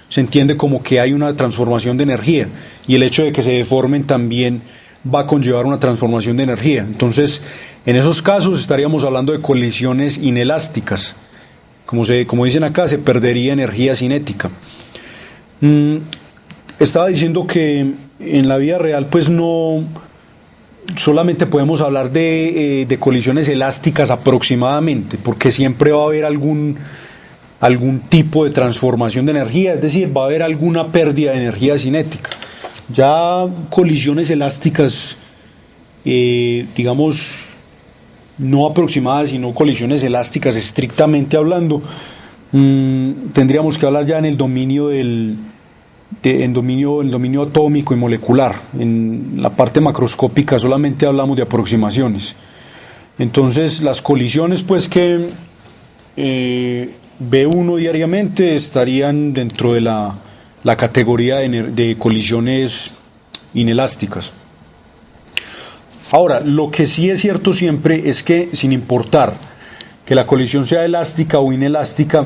se entiende como que hay una transformación de energía, y el hecho de que se deformen también va a conllevar una transformación de energía. Entonces, en esos casos estaríamos hablando de colisiones inelásticas. Como dicen acá, se perdería energía cinética. Estaba diciendo que en la vida real pues no solamente podemos hablar de colisiones elásticas aproximadamente, porque siempre va a haber algún tipo de transformación de energía, es decir, va a haber alguna pérdida de energía cinética. Ya colisiones elásticas, digamos, no aproximadas, sino colisiones elásticas estrictamente hablando, tendríamos que hablar ya en el dominio en dominio atómico y molecular. En la parte macroscópica solamente hablamos de aproximaciones. Entonces las colisiones pues que ve uno diariamente estarían dentro de la categoría de colisiones inelásticas. Ahora, lo que sí es cierto siempre es que, sin importar que la colisión sea elástica o inelástica,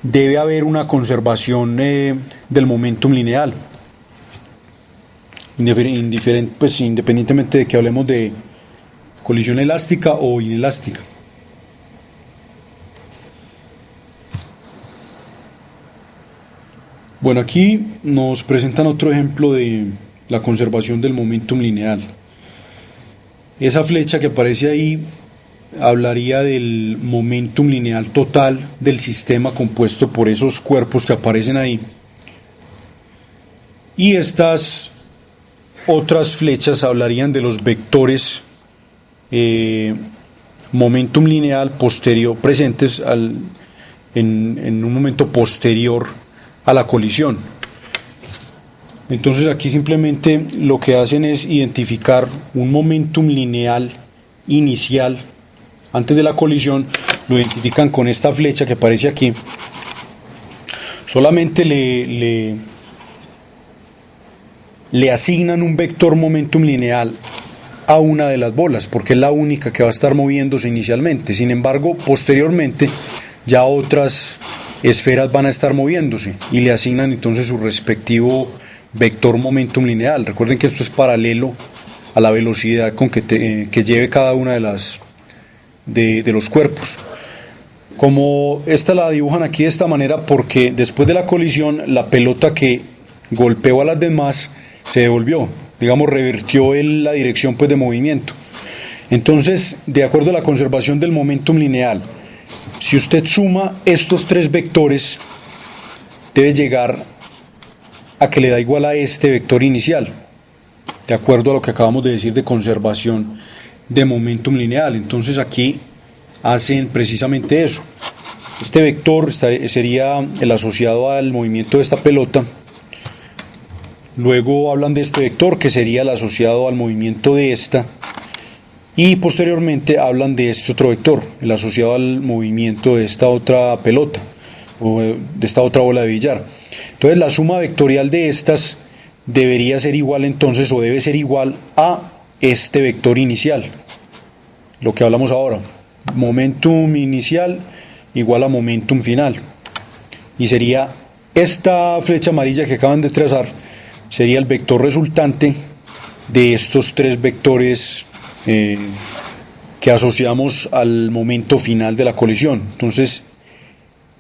debe haber una conservación del momentum lineal, pues, independientemente de que hablemos de colisión elástica o inelástica. Bueno, aquí nos presentan otro ejemplo de la conservación del momentum lineal. Esa flecha que aparece ahí hablaría del momentum lineal total del sistema compuesto por esos cuerpos que aparecen ahí. Y estas otras flechas hablarían de los vectores momentum lineal posterior presentes en un momento posterior a la colisión. Entonces aquí simplemente lo que hacen es identificar un momentum lineal inicial antes de la colisión, lo identifican con esta flecha que aparece aquí. Solamente le asignan un vector momentum lineal a una de las bolas, porque es la única que va a estar moviéndose inicialmente. Sin embargo, posteriormente ya otras esferas van a estar moviéndose y le asignan entonces su respectivo vector momentum lineal. Recuerden que esto es paralelo a la velocidad con que lleve cada una de los cuerpos. Como esta la dibujan aquí de esta manera porque después de la colisión la pelota que golpeó a las demás se devolvió, digamos revirtió la dirección pues de movimiento. Entonces, de acuerdo a la conservación del momentum lineal, si usted suma estos tres vectores, debe llegar a que le da igual a este vector inicial, de acuerdo a lo que acabamos de decir de conservación de momentum lineal. Entonces aquí hacen precisamente eso. Este vector sería el asociado al movimiento de esta pelota. Luego hablan de este vector que sería el asociado al movimiento de esta. Y posteriormente hablan de este otro vector, el asociado al movimiento de esta otra pelota o de esta otra bola de billar. Entonces la suma vectorial de estas debería ser igual entonces, o debe ser igual a este vector inicial, lo que hablamos ahora, momentum inicial igual a momentum final, y sería esta flecha amarilla que acaban de trazar, sería el vector resultante de estos tres vectores que asociamos al momento final de la colisión. Entonces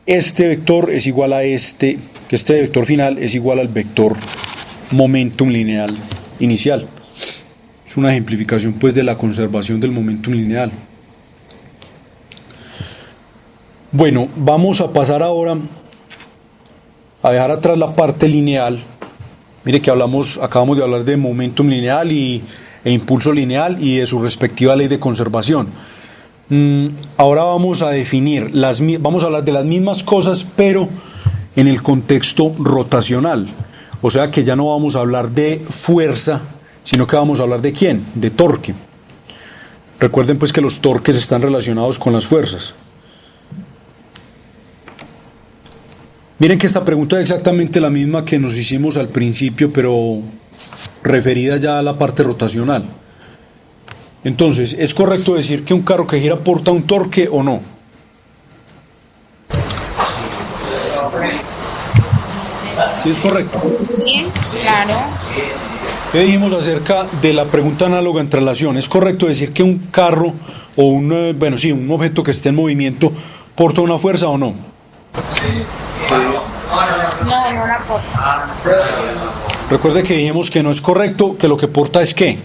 este vector es igual a este vector final es igual al vector momentum lineal inicial. Es una ejemplificación pues de la conservación del momentum lineal. Bueno, vamos a pasar ahora a dejar atrás la parte lineal. Mire que acabamos de hablar de momentum lineal e impulso lineal y de su respectiva ley de conservación. Ahora vamos a definir, vamos a hablar de las mismas cosas, pero en el contexto rotacional. O sea que ya no vamos a hablar de fuerza, sino que vamos a hablar de ¿quién? De torque. Recuerden pues que los torques están relacionados con las fuerzas. Miren que esta pregunta es exactamente la misma que nos hicimos al principio, pero referida ya a la parte rotacional. Entonces, ¿es correcto decir que un carro que gira aporta un torque o no? ¿Sí es correcto? Sí, claro. ¿Qué dijimos acerca de la pregunta análoga en traslación? ¿Es correcto decir que un carro o un objeto que esté en movimiento porta una fuerza o no? No, no la aporta. Recuerde que dijimos que no es correcto, que lo que porta es ¿qué?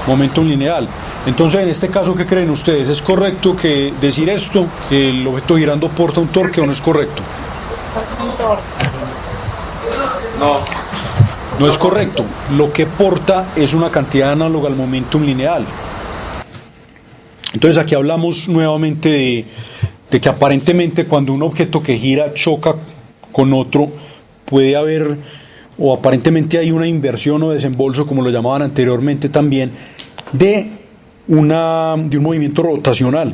Momentum lineal. Entonces, en este caso, ¿qué creen ustedes? ¿Es correcto que decir esto, que el objeto girando porta un torque, o no es correcto? Un torque. No. No es correcto. Lo que porta es una cantidad análoga al momentum lineal. Entonces aquí hablamos nuevamente de que aparentemente cuando un objeto que gira choca con otro, puede haber, o aparentemente hay una inversión o desembolso, como lo llamaban anteriormente también, de un movimiento rotacional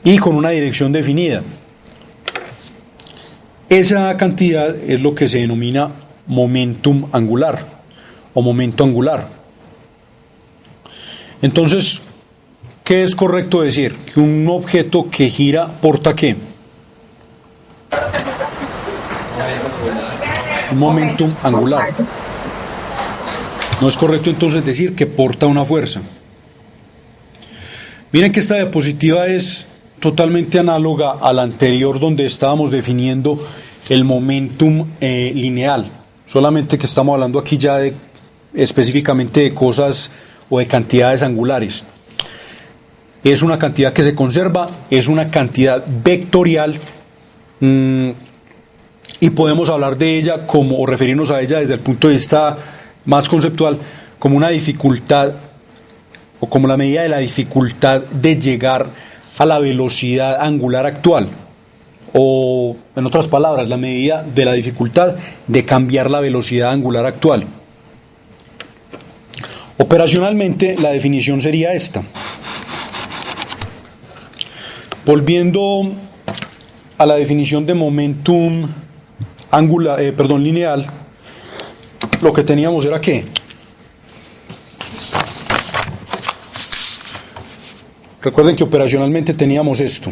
y con una dirección definida. Esa cantidad es lo que se denomina momentum angular o momento angular. Entonces, ¿qué es correcto decir? Que un objeto que gira porta ¿qué? Un momentum angular. No es correcto entonces decir que porta una fuerza. Miren que esta diapositiva es totalmente análoga a la anterior, donde estábamos definiendo el momentum lineal, solamente que estamos hablando aquí ya específicamente de cosas o de cantidades angulares. Es una cantidad que se conserva, es una cantidad vectorial, y podemos hablar de ella o referirnos a ella desde el punto de vista más conceptual como una dificultad o como la medida de la dificultad de llegar a la velocidad angular actual, o en otras palabras, la medida de la dificultad de cambiar la velocidad angular actual. Operacionalmente la definición sería esta. Volviendo a la definición de momentum lineal, lo que teníamos era ¿qué? Recuerden que operacionalmente teníamos esto.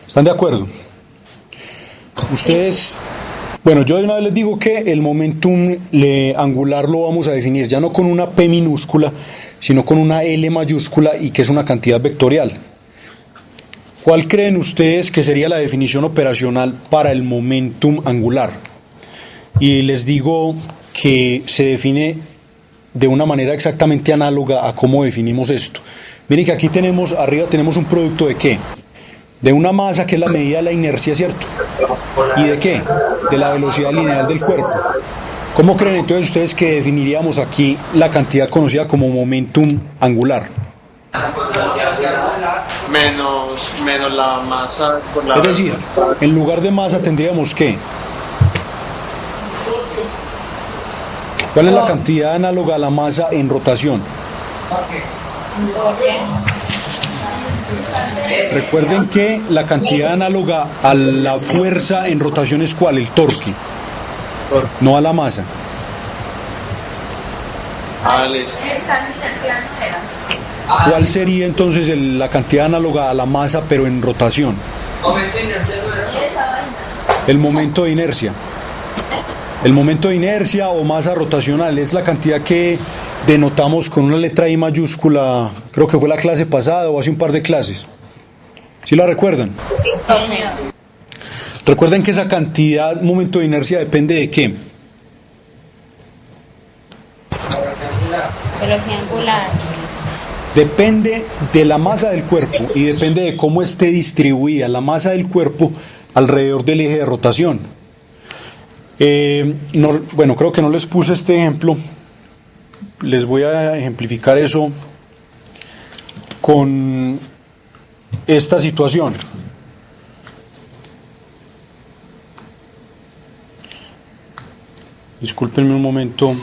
¿Están de acuerdo? Ustedes, bueno, yo de una vez les digo que el momentum angular lo vamos a definir ya no con una P minúscula, sino con una L mayúscula, y que es una cantidad vectorial. ¿Cuál creen ustedes que sería la definición operacional para el momentum angular? Y les digo que se define de una manera exactamente análoga a cómo definimos esto. Miren que aquí arriba tenemos un producto de ¿qué? De una masa, que es la medida de la inercia, ¿cierto? ¿Y de qué? De la velocidad lineal del cuerpo. ¿Cómo creen entonces ustedes que definiríamos aquí la cantidad conocida como momentum angular? Menos la masa por la... Es decir, en lugar de masa tendríamos ¿qué? ¿Cuál es la cantidad análoga a la masa en rotación? Recuerden que la cantidad análoga a la fuerza en rotación es ¿cuál? El torque, no a la masa. ¿Cuál sería entonces la cantidad análoga a la masa pero en rotación? El momento de inercia. El momento de inercia o masa rotacional es la cantidad que denotamos con una letra I mayúscula, creo que fue la clase pasada o hace un par de clases. ¿Sí la recuerdan? Sí. Recuerden que esa cantidad, momento de inercia, depende de ¿qué? Velocidad angular. Depende de la masa del cuerpo y depende de cómo esté distribuida la masa del cuerpo alrededor del eje de rotación. Bueno, creo que no les puse este ejemplo. Les voy a ejemplificar eso con esta situación. Discúlpenme un momento.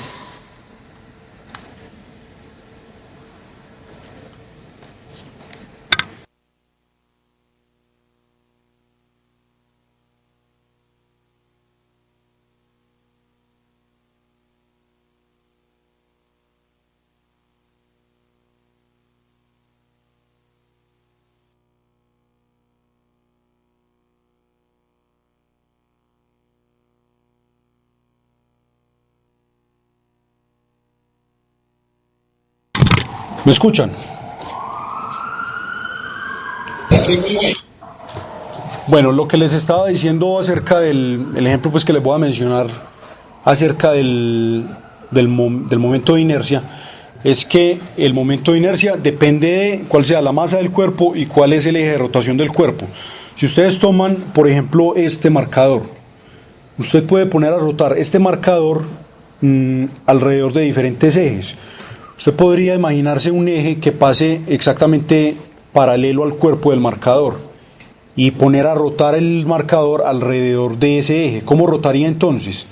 ¿Me escuchan? Bueno, lo que les estaba diciendo acerca del ejemplo pues que les voy a mencionar acerca del momento de inercia es que el momento de inercia depende de cuál sea la masa del cuerpo y cuál es el eje de rotación del cuerpo. Si ustedes toman, por ejemplo, este marcador, usted puede poner a rotar este marcador alrededor de diferentes ejes. Usted podría imaginarse un eje que pase exactamente paralelo al cuerpo del marcador y poner a rotar el marcador alrededor de ese eje. ¿Cómo rotaría entonces?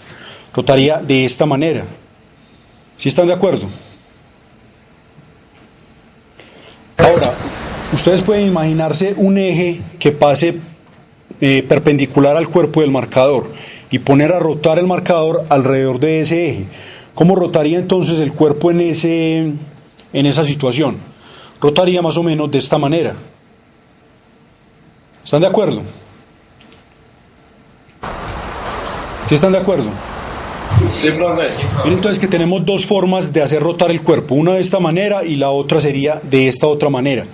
Rotaría de esta manera. ¿Sí están de acuerdo? Ahora, ustedes pueden imaginarse un eje que pase perpendicular al cuerpo del marcador y poner a rotar el marcador alrededor de ese eje. ¿Cómo rotaría entonces el cuerpo en esa situación? Rotaría más o menos de esta manera. ¿Están de acuerdo? ¿Sí están de acuerdo? Sí, profe. Miren entonces que tenemos dos formas de hacer rotar el cuerpo, una de esta manera y la otra sería de esta otra manera.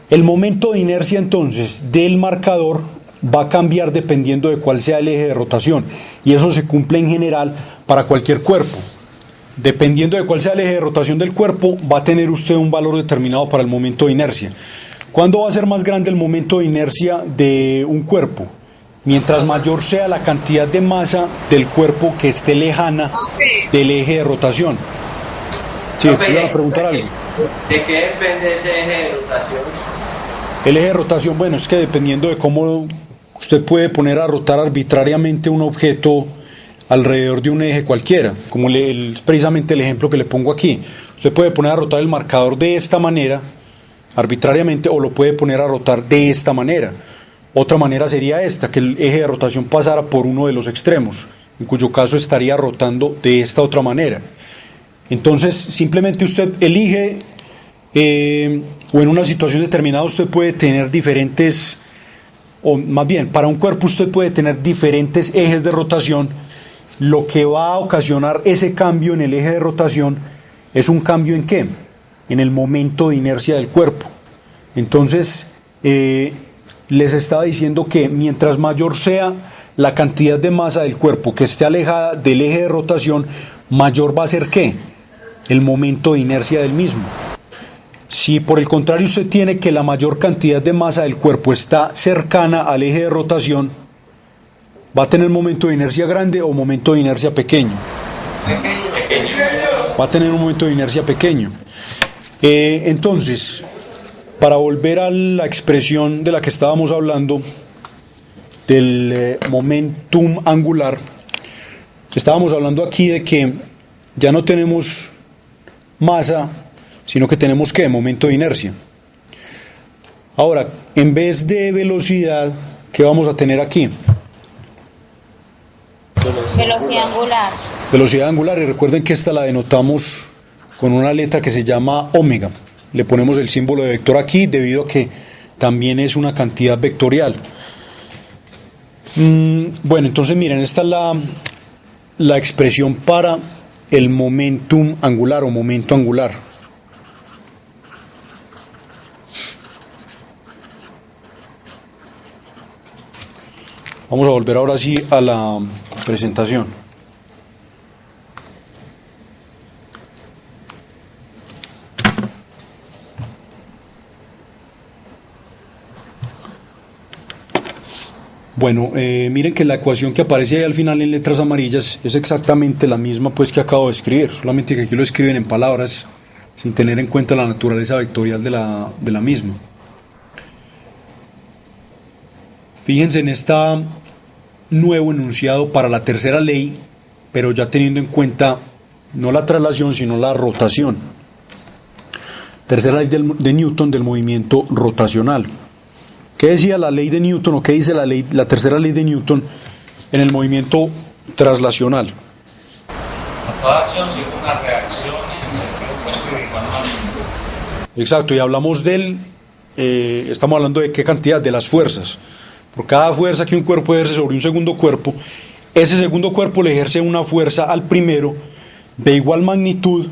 El momento de inercia entonces del marcador va a cambiar dependiendo de cuál sea el eje de rotación, y eso se cumple en general para cualquier cuerpo. Dependiendo de cuál sea el eje de rotación del cuerpo, va a tener usted un valor determinado para el momento de inercia. ¿Cuándo va a ser más grande el momento de inercia de un cuerpo? Mientras mayor sea la cantidad de masa del cuerpo que esté lejana del eje de rotación. Sí, ¿iban a preguntar algo? ¿De qué depende ese eje de rotación? El eje de rotación, bueno, es que dependiendo de cómo usted puede poner a rotar arbitrariamente un objeto alrededor de un eje cualquiera, como precisamente el ejemplo que le pongo aquí. Usted puede poner a rotar el marcador de esta manera, arbitrariamente, o lo puede poner a rotar de esta manera. Otra manera sería esta, que el eje de rotación pasara por uno de los extremos, en cuyo caso estaría rotando de esta otra manera. Entonces, simplemente usted elige, o en una situación determinada usted puede tener diferentes, o más bien, para un cuerpo usted puede tener diferentes ejes de rotación. Lo que va a ocasionar ese cambio en el eje de rotación es un cambio ¿en qué? En el momento de inercia del cuerpo. Entonces, les estaba diciendo que mientras mayor sea la cantidad de masa del cuerpo que esté alejada del eje de rotación, mayor va a ser ¿qué? El momento de inercia del mismo. Si por el contrario usted tiene que la mayor cantidad de masa del cuerpo está cercana al eje de rotación, ¿va a tener momento de inercia grande o momento de inercia pequeño? Va a tener un momento de inercia pequeño. Entonces, para volver a la expresión de la que estábamos hablando, del momentum angular, estábamos hablando aquí de que ya no tenemos masa, sino que tenemos ¿qué? Momento de inercia. Ahora, en vez de velocidad, ¿qué vamos a tener aquí? Velocidad angular. Velocidad angular, y recuerden que esta la denotamos con una letra que se llama omega. Le ponemos el símbolo de vector aquí debido a que también es una cantidad vectorial. Bueno, entonces miren, esta es la expresión para el momentum angular o momento angular. Vamos a volver ahora sí a la presentación. Bueno, miren que la ecuación que aparece ahí al final en letras amarillas es exactamente la misma pues que acabo de escribir, solamente que aquí lo escriben en palabras sin tener en cuenta la naturaleza vectorial de la misma. Fíjense en este nuevo enunciado para la tercera ley, pero ya teniendo en cuenta no la traslación sino la rotación. Tercera ley de Newton del movimiento rotacional. ¿Qué decía la ley de Newton o qué dice la tercera ley de Newton en el movimiento traslacional? Toda acción sigue una reacción en el sentido opuesto y igual al mismo. Exacto, y hablamos estamos hablando de qué cantidad, de las fuerzas. Por cada fuerza que un cuerpo ejerce sobre un segundo cuerpo, ese segundo cuerpo le ejerce una fuerza al primero de igual magnitud,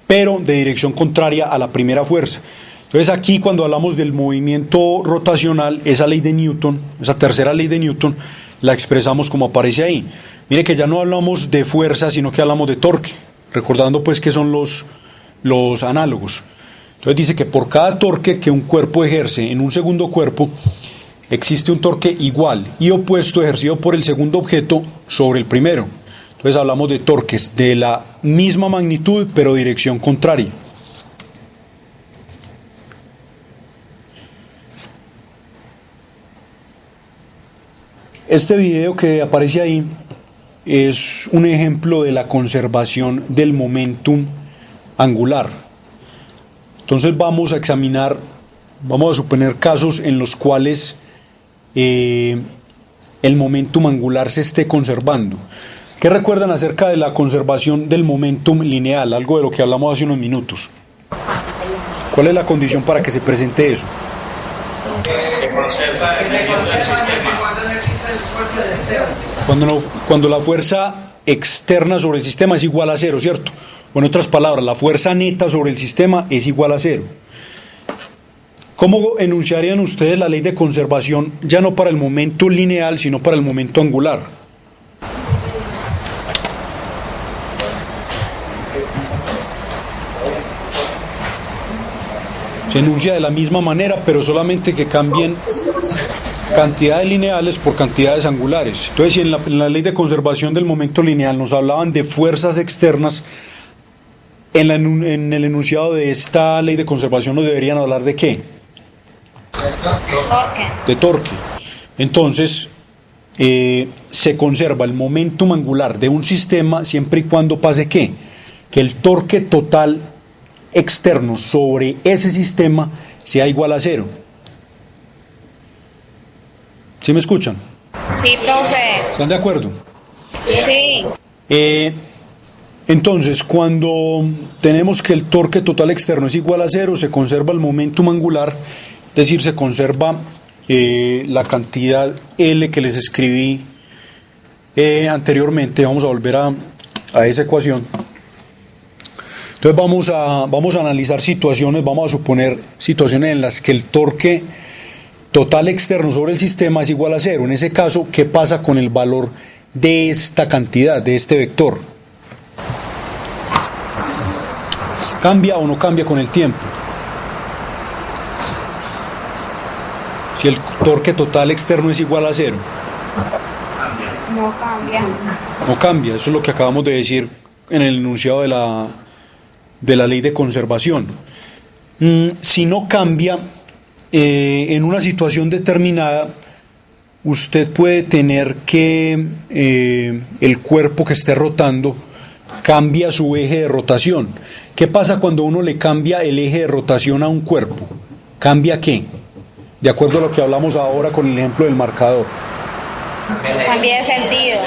pero de dirección contraria a la primera fuerza. Entonces aquí cuando hablamos del movimiento rotacional, esa ley de Newton, esa tercera ley de Newton, la expresamos como aparece ahí. Mire que ya no hablamos de fuerza, sino que hablamos de torque, recordando pues que son los análogos. Entonces dice que por cada torque que un cuerpo ejerce en un segundo cuerpo, existe un torque igual y opuesto ejercido por el segundo objeto sobre el primero. Entonces hablamos de torques de la misma magnitud pero dirección contraria. Este video que aparece ahí es un ejemplo de la conservación del momentum angular. Entonces vamos a examinar, vamos a suponer casos en los cuales el momentum angular se esté conservando. ¿Qué recuerdan acerca de la conservación del momentum lineal? Algo de lo que hablamos hace unos minutos. ¿Cuál es la condición para que se presente eso? Se conserva el movimiento del sistema. Cuando la fuerza externa sobre el sistema es igual a cero, ¿cierto? O en otras palabras, la fuerza neta sobre el sistema es igual a cero. ¿Cómo enunciarían ustedes la ley de conservación ya no para el momento lineal, sino para el momento angular? Se enuncia de la misma manera, pero solamente que cambien cantidades lineales por cantidades angulares. Entonces, si en la ley de conservación del momento lineal nos hablaban de fuerzas externas, en el enunciado de esta ley de conservación nos deberían hablar de ¿qué? Torque. De torque. Entonces, se conserva el momentum angular de un sistema siempre y cuando pase ¿qué? Que el torque total externo sobre ese sistema sea igual a cero. ¿Sí me escuchan? Sí, profe. ¿Están de acuerdo? Sí. Entonces, cuando tenemos que el torque total externo es igual a cero, se conserva el momentum angular, es decir, se conserva la cantidad L que les escribí anteriormente. Vamos a volver a esa ecuación. Entonces vamos a analizar situaciones, vamos a suponer situaciones en las que el torque total externo sobre el sistema es igual a cero. En ese caso, ¿qué pasa con el valor de esta cantidad, de este vector? ¿Cambia o no cambia con el tiempo? Si el torque total externo es igual a cero. No cambia. No cambia, eso es lo que acabamos de decir en el enunciado de la ley de conservación. Si no cambia, en una situación determinada, usted puede tener que el cuerpo que esté rotando cambia su eje de rotación. ¿Qué pasa cuando uno le cambia el eje de rotación a un cuerpo? ¿Cambia qué? De acuerdo a lo que hablamos ahora con el ejemplo del marcador. Cambia de sentido.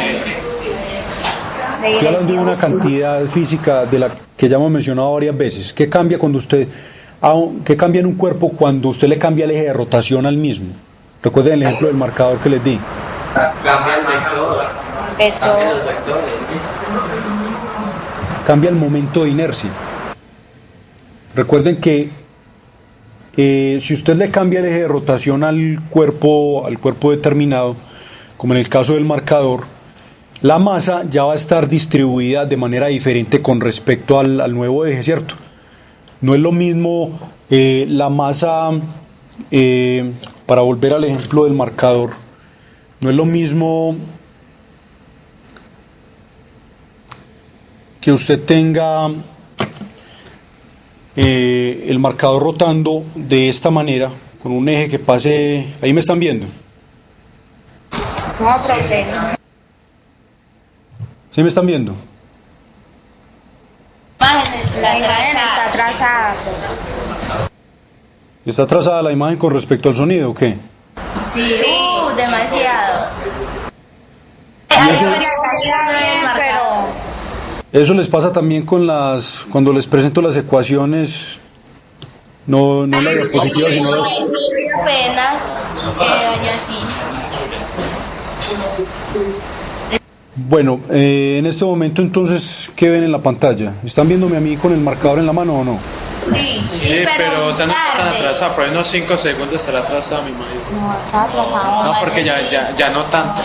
Estoy hablando de una cantidad física de la que ya hemos mencionado varias veces. ¿Qué cambia qué cambia en un cuerpo cuando usted le cambia el eje de rotación al mismo? Recuerden el ejemplo del marcador que les di. Cambia el vector. Cambia los vectores. Cambia el momento de inercia. Recuerden que si usted le cambia el eje de rotación al cuerpo determinado, como en el caso del marcador, la masa ya va a estar distribuida de manera diferente con respecto al nuevo eje, ¿cierto? No es lo mismo la masa, para volver al ejemplo del marcador, no es lo mismo que usted tenga el marcador rotando de esta manera, con un eje que pase, ahí me están viendo. No, profe. ¿Sí me están viendo? La imagen está atrasada. ¿Está atrasada la imagen con respecto al sonido o qué? Sí, demasiado. Y eso, Pero eso les pasa también cuando les presento las ecuaciones, no la diapositiva, sino las... Apenas daño así. Bueno, en este momento entonces, ¿qué ven en la pantalla? ¿Están viéndome a mí con el marcador en la mano o no? Sí, Sí, pero o sea, no está tan tarde. atrasada, por ahí unos 5 segundos estará atrasada, mi imagino. no, está atrasado. No, porque ya no tanto.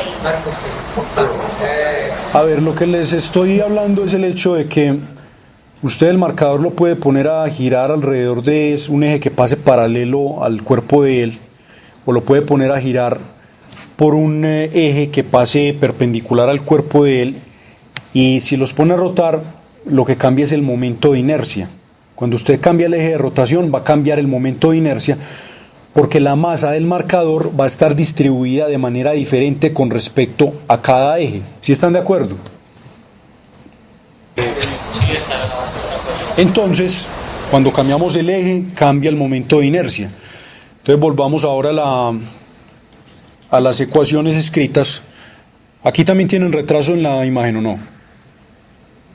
A ver, lo que les estoy hablando es el hecho de que usted el marcador lo puede poner a girar alrededor de un eje que pase paralelo al cuerpo de él, o lo puede poner a girar por un eje que pase perpendicular al cuerpo de él, y si los pone a rotar, lo que cambia es el momento de inercia. Cuando usted cambia el eje de rotación, va a cambiar el momento de inercia, porque la masa del marcador va a estar distribuida de manera diferente con respecto a cada eje. ¿Sí están de acuerdo? Entonces, cuando cambiamos el eje, cambia el momento de inercia. Entonces volvamos ahora a las ecuaciones escritas. Aquí también tienen retraso en la imagen, ¿o no?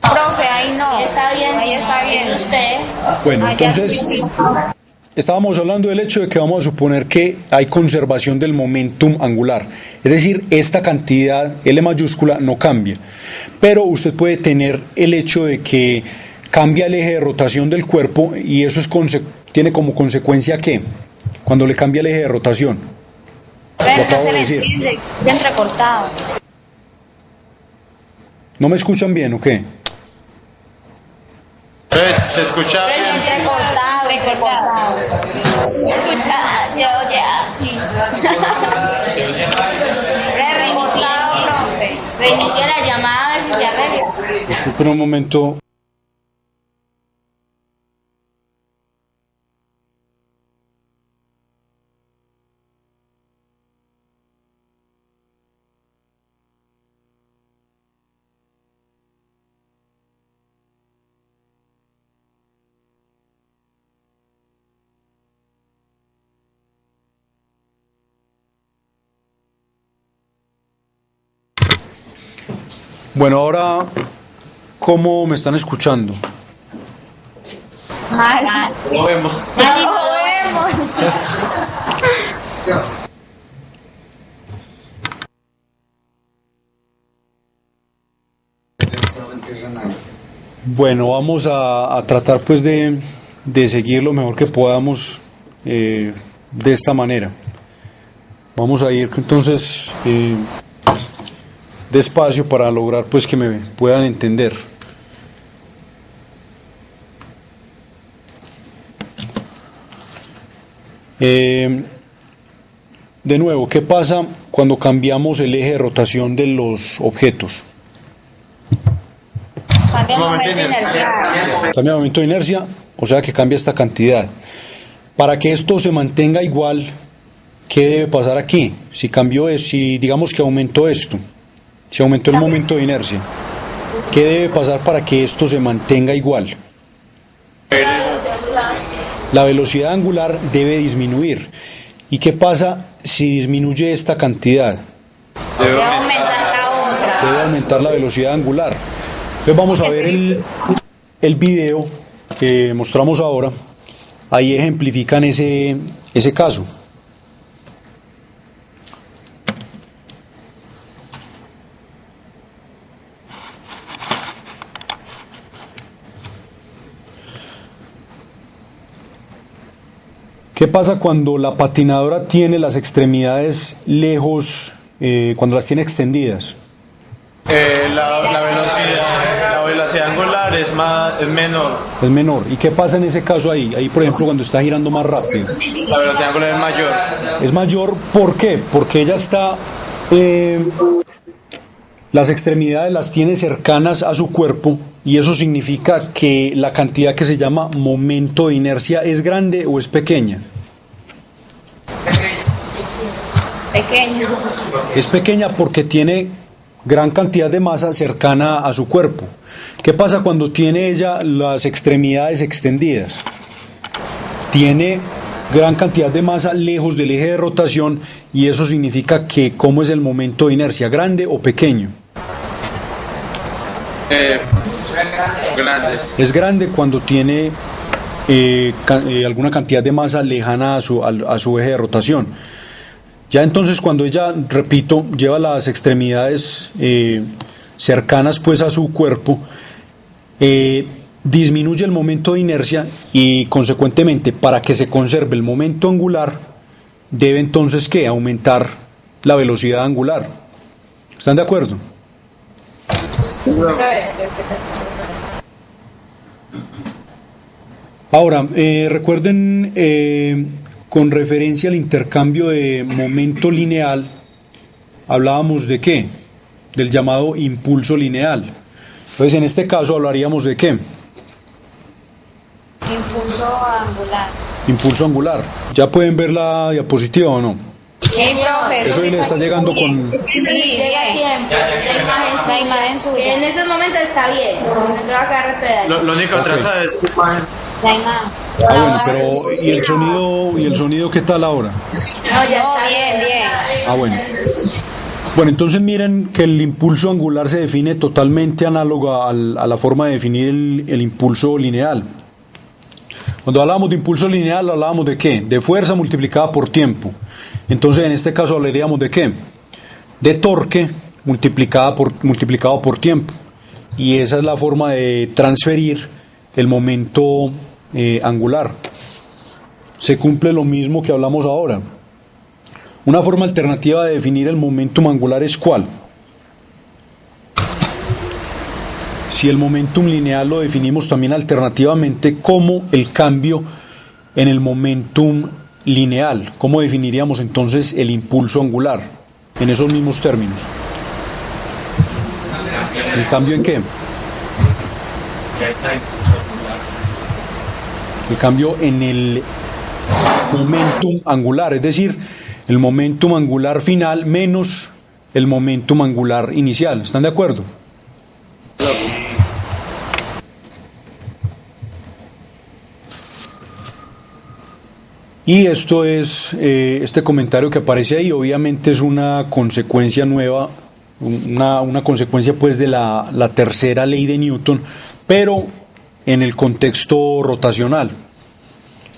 Profe, ahí no. Está bien, Ahí está bien. es usted. Bueno, Allá entonces sí. estábamos hablando del hecho de que vamos a suponer que hay conservación del momentum angular. Es decir, esta cantidad L mayúscula no cambia. Pero usted puede tener el hecho de que cambia el eje de rotación del cuerpo, y eso tiene como consecuencia que cuando le cambia el eje de rotación. Pero Lo no acabo se de le decir. entiende, se ha entrecortado. ¿No me escuchan bien o qué? Pues, se escucha bien. Recortado, recortado. Escucha, se oye así. Reiniciado, profe. Reinicia la llamada a ver si se arregla. Disculpen un momento. Bueno, ahora, ¿cómo me están escuchando? Mal. Lo vemos. Ahí lo vemos. Bueno, vamos a tratar pues de seguir lo mejor que podamos de esta manera. Vamos a ir entonces despacio para lograr pues que me puedan entender. De nuevo, ¿qué pasa cuando cambiamos el eje de rotación de los objetos? Cambia el Momento momento de inercia. inercial. Cambia el momento de inercia, o sea que cambia esta cantidad. Para que esto se mantenga igual, ¿qué debe pasar aquí? Si cambió, si digamos que aumentó esto, si aumentó el momento de inercia, ¿qué debe pasar para que esto se mantenga igual? La velocidad angular debe disminuir. ¿Y qué pasa si disminuye esta cantidad? Debe aumentar la otra. Debe aumentar la velocidad angular. Entonces vamos a ver el video que mostramos ahora. Ahí ejemplifican ese caso. ¿Qué pasa cuando la patinadora tiene las extremidades lejos, cuando las tiene extendidas? La velocidad angular es menor. Es menor. ¿Y qué pasa en ese caso ahí? Ahí, por ejemplo, cuando está girando más rápido. La velocidad angular es mayor. Es mayor, ¿por qué? Porque ella está, las extremidades las tiene cercanas a su cuerpo, y eso significa que la cantidad que se llama momento de inercia es grande o es pequeña. Pequeño. Es pequeña porque tiene gran cantidad de masa cercana a su cuerpo. ¿Qué pasa cuando tiene ella las extremidades extendidas? Tiene gran cantidad de masa lejos del eje de rotación, y eso significa que ¿cómo es el momento de inercia? ¿Grande o pequeño? Grande. Es grande cuando tiene alguna cantidad de masa lejana a su eje de rotación. Ya entonces cuando ella, repito, lleva las extremidades cercanas pues a su cuerpo, disminuye el momento de inercia, y consecuentemente para que se conserve el momento angular debe entonces ¿qué? Aumentar la velocidad angular. ¿Están de acuerdo? Ahora, recuerden con referencia al intercambio de momento lineal, hablábamos de qué? Del llamado impulso lineal. Entonces, en este caso hablaríamos de qué? Impulso angular. Impulso angular. ¿Ya pueden ver la diapositiva o no? Sí, profe. Eso sí le está llegando con... Sí, bien. La imagen suya. En esos momentos está bien. No te va a quedar pedal. Lo único atrasado es tu imagen. La imagen. Bueno, pero ¿y el sonido qué tal ahora? No, ya está Bien. Bueno. Bueno, entonces miren que el impulso angular se define totalmente análogo a la forma de definir el impulso lineal. Cuando hablábamos de impulso lineal, hablábamos de qué? De fuerza multiplicada por tiempo. Entonces, en este caso hablaríamos de qué? De torque multiplicado por tiempo. Y esa es la forma de transferir el momento angular. Se cumple lo mismo que hablamos ahora. Una forma alternativa de definir el momentum angular es ¿cuál? Si el momentum lineal lo definimos también alternativamente como el cambio en el momentum lineal, ¿cómo definiríamos entonces el impulso angular en esos mismos términos? ¿El cambio en qué? El cambio en el momentum angular, es decir, el momentum angular final menos el momentum angular inicial. ¿Están de acuerdo? Y esto es, este comentario que aparece ahí, obviamente es una consecuencia nueva, una consecuencia pues de la tercera ley de Newton, pero en el contexto rotacional.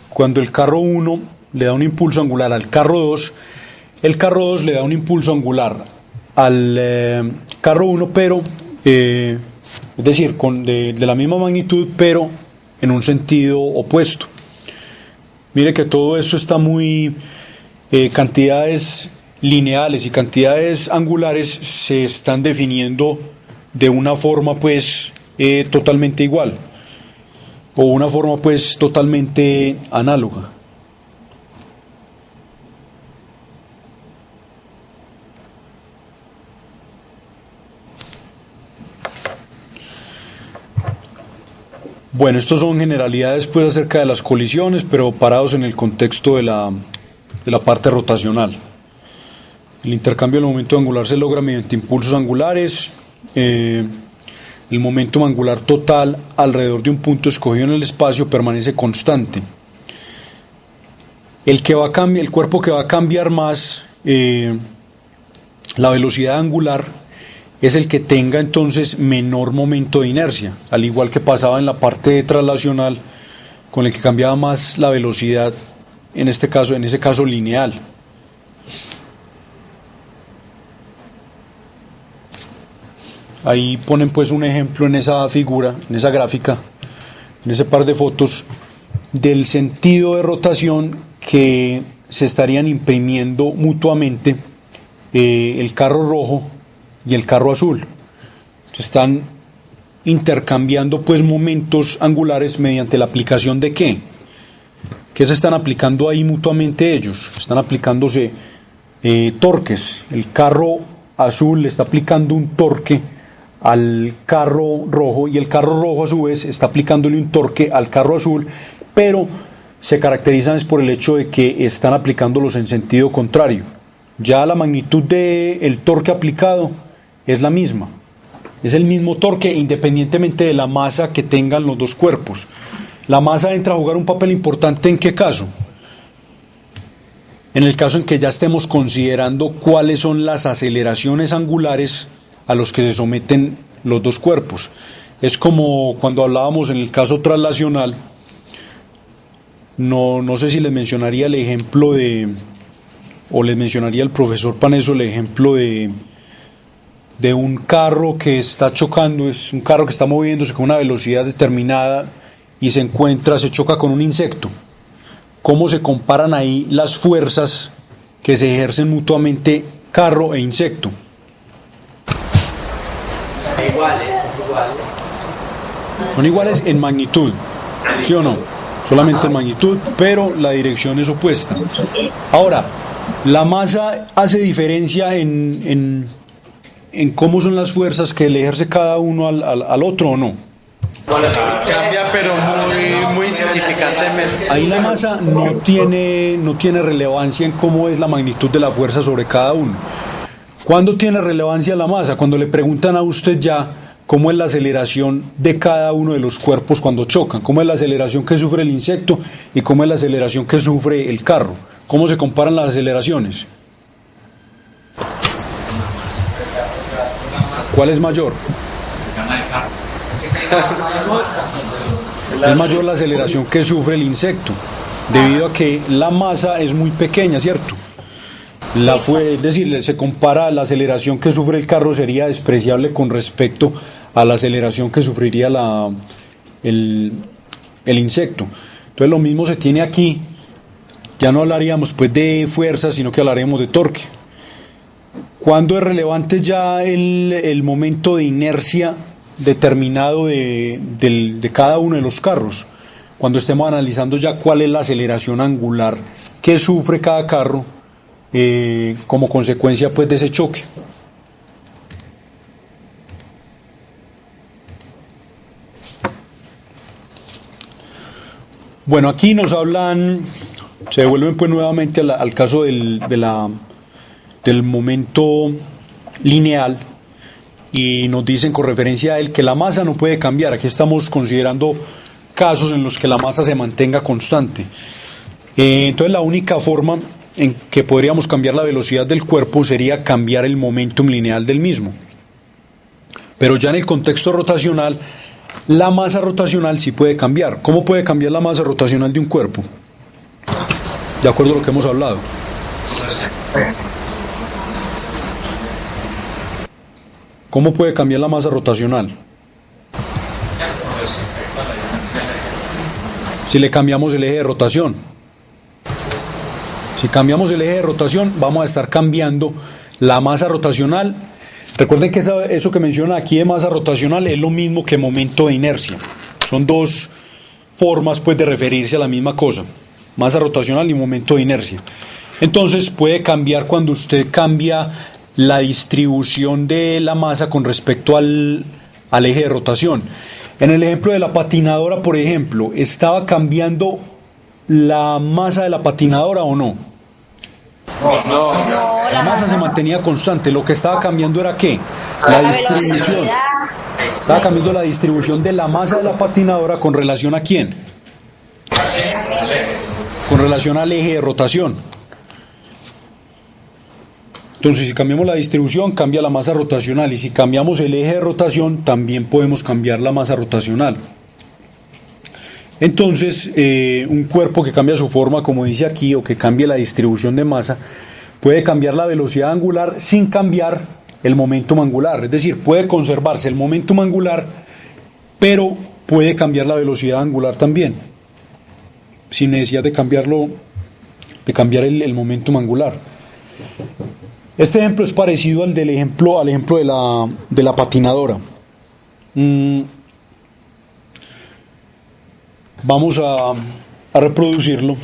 Cuando el carro 1 le da un impulso angular al carro 2, el carro 2 le da un impulso angular al carro 1, pero, es decir, de la misma magnitud, pero en un sentido opuesto. Mire que todo esto está muy... cantidades lineales y cantidades angulares se están definiendo de una forma pues totalmente igual o una forma pues totalmente análoga. Bueno, estos son generalidades pues acerca de las colisiones, pero parados en el contexto de la parte rotacional. El intercambio del momento angular se logra mediante impulsos angulares. El momento angular total alrededor de un punto escogido en el espacio permanece constante. El cuerpo que va a cambiar más la velocidad angular es el que tenga entonces menor momento de inercia, al igual que pasaba en la parte traslacional, con el que cambiaba más la velocidad, en ese caso lineal. Ahí ponen pues un ejemplo en esa figura, en esa gráfica, en ese par de fotos, del sentido de rotación que se estarían imprimiendo mutuamente el carro rojo y el carro azul. Están intercambiando pues momentos angulares mediante la aplicación de ¿qué? ¿Qué se están aplicando ahí mutuamente ellos? Están aplicándose torques. El carro azul le está aplicando un torque al carro rojo y el carro rojo a su vez está aplicándole un torque al carro azul, pero se caracterizan es por el hecho de que están aplicándolos en sentido contrario. Ya la magnitud del torque aplicado es la misma, es el mismo torque independientemente de la masa que tengan los dos cuerpos. La masa entra a jugar un papel importante ¿en qué caso? En el caso en que ya estemos considerando cuáles son las aceleraciones angulares a los que se someten los dos cuerpos. Es como cuando hablábamos en el caso traslacional, no sé si les mencionaría el ejemplo o les mencionaría el profesor Paneso el ejemplo de un carro que está chocando, es un carro que está moviéndose con una velocidad determinada y se choca con un insecto. ¿Cómo se comparan ahí las fuerzas que se ejercen mutuamente carro e insecto? Iguales. Son iguales en magnitud, ¿sí o no? solamente en magnitud, pero la dirección es opuesta. Ahora, la masa hace diferencia en cómo son las fuerzas que le ejerce cada uno al otro, ¿o no? Cambia, pero muy significantemente. Ahí la masa no tiene relevancia en cómo es la magnitud de la fuerza sobre cada uno. ¿Cuándo tiene relevancia la masa? Cuando le preguntan a usted ya cómo es la aceleración de cada uno de los cuerpos cuando chocan, cómo es la aceleración que sufre el insecto y cómo es la aceleración que sufre el carro. ¿Cómo se comparan las aceleraciones? ¿Cuál es mayor? Es mayor la aceleración que sufre el insecto, debido a que la masa es muy pequeña, ¿cierto? Es decir, se compara la aceleración que sufre el carro sería despreciable con respecto a la aceleración que sufriría el insecto. Entonces lo mismo se tiene aquí. Ya no hablaríamos pues de fuerza, sino que hablaremos de torque. ¿Cuándo es relevante ya el momento de inercia determinado de cada uno de los carros? Cuando estemos analizando ya cuál es la aceleración angular que sufre cada carro como consecuencia pues de ese choque. Bueno, aquí nos hablan, se devuelven pues nuevamente al caso del momento lineal y nos dicen con referencia a él que la masa no puede cambiar. Aquí estamos considerando casos en los que la masa se mantenga constante. Entonces la única forma en que podríamos cambiar la velocidad del cuerpo sería cambiar el momentum lineal del mismo. Pero ya en el contexto rotacional, la masa rotacional sí puede cambiar. ¿Cómo puede cambiar la masa rotacional de un cuerpo? De acuerdo a lo que hemos hablado. ¿Cómo puede cambiar la masa rotacional? Si le cambiamos el eje de rotación. Si cambiamos el eje de rotación, vamos a estar cambiando la masa rotacional. Recuerden que eso que menciona aquí de masa rotacional es lo mismo que momento de inercia. Son dos formas pues de referirse a la misma cosa. Masa rotacional y momento de inercia. Entonces puede cambiar cuando usted cambia la distribución de la masa con respecto al eje de rotación. En el ejemplo de la patinadora, por ejemplo, ¿estaba cambiando la masa de la patinadora o no? No. La masa se mantenía constante. Lo que estaba cambiando era ¿qué? La distribución. Estaba cambiando la distribución de la masa de la patinadora con relación a ¿quién? Con relación al eje de rotación. Entonces, si cambiamos la distribución, cambia la masa rotacional. Y si cambiamos el eje de rotación, también podemos cambiar la masa rotacional. Entonces, un cuerpo que cambia su forma, como dice aquí, o que cambie la distribución de masa, puede cambiar la velocidad angular sin cambiar el momentum angular. Es decir, puede conservarse el momentum angular, pero puede cambiar la velocidad angular también, sin necesidad de cambiar el momentum angular. Este ejemplo es parecido al ejemplo de la patinadora. Vamos a reproducirlo.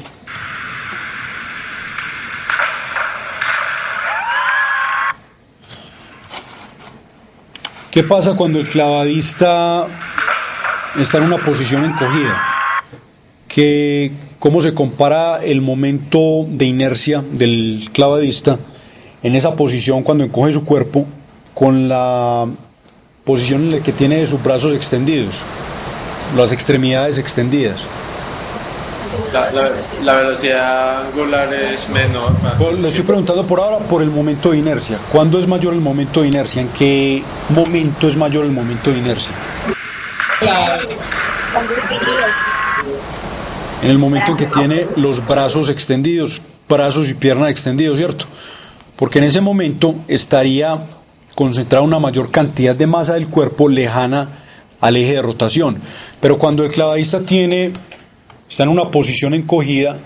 ¿Qué pasa cuando el clavadista está en una posición encogida? ¿Cómo se compara el momento de inercia del clavadista en esa posición cuando encoge su cuerpo con la posición en la que tiene sus brazos extendidos, las extremidades extendidas? La velocidad angular es menor. Le estoy preguntando por ahora por el momento de inercia. ¿Cuándo es mayor el momento de inercia? ¿En qué momento es mayor el momento de inercia? En el momento en que tiene los brazos extendidos, brazos y piernas extendidos, ¿cierto? Porque en ese momento estaría concentrada una mayor cantidad de masa del cuerpo lejana al eje de rotación. Pero cuando el clavadista está en una posición encogida,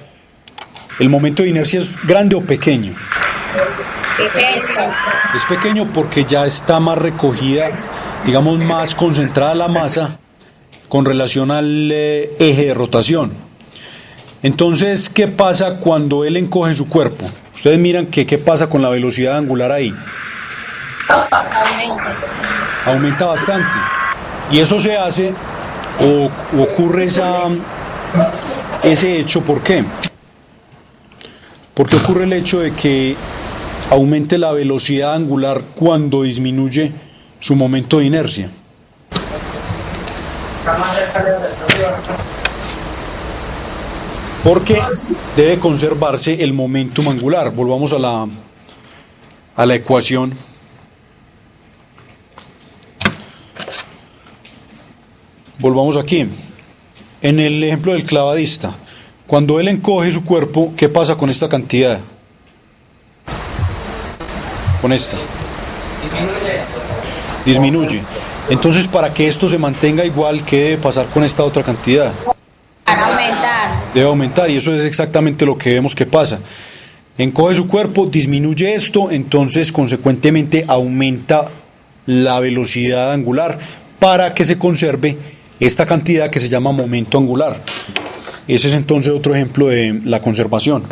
¿el momento de inercia es grande o pequeño? Es pequeño porque ya está más recogida, digamos, más concentrada la masa con relación al eje de rotación. Entonces, ¿qué pasa cuando él encoge su cuerpo? Ustedes miran que qué pasa con la velocidad angular ahí. Aumenta bastante. Y eso se hace o ocurre ese hecho, ¿por qué? Porque ocurre el hecho de que aumente la velocidad angular cuando disminuye su momento de inercia. Porque debe conservarse el momentum angular. Volvamos a la ecuación. Volvamos aquí. En el ejemplo del clavadista, cuando él encoge su cuerpo, ¿qué pasa con esta cantidad? Con esta. Disminuye. Entonces, para que esto se mantenga igual, ¿qué debe pasar con esta otra cantidad? Aumentar. Debe aumentar, y eso es exactamente lo que vemos que pasa. Encoge su cuerpo, disminuye esto, entonces consecuentemente aumenta la velocidad angular para que se conserve esta cantidad que se llama momento angular. Ese es entonces otro ejemplo de la conservación.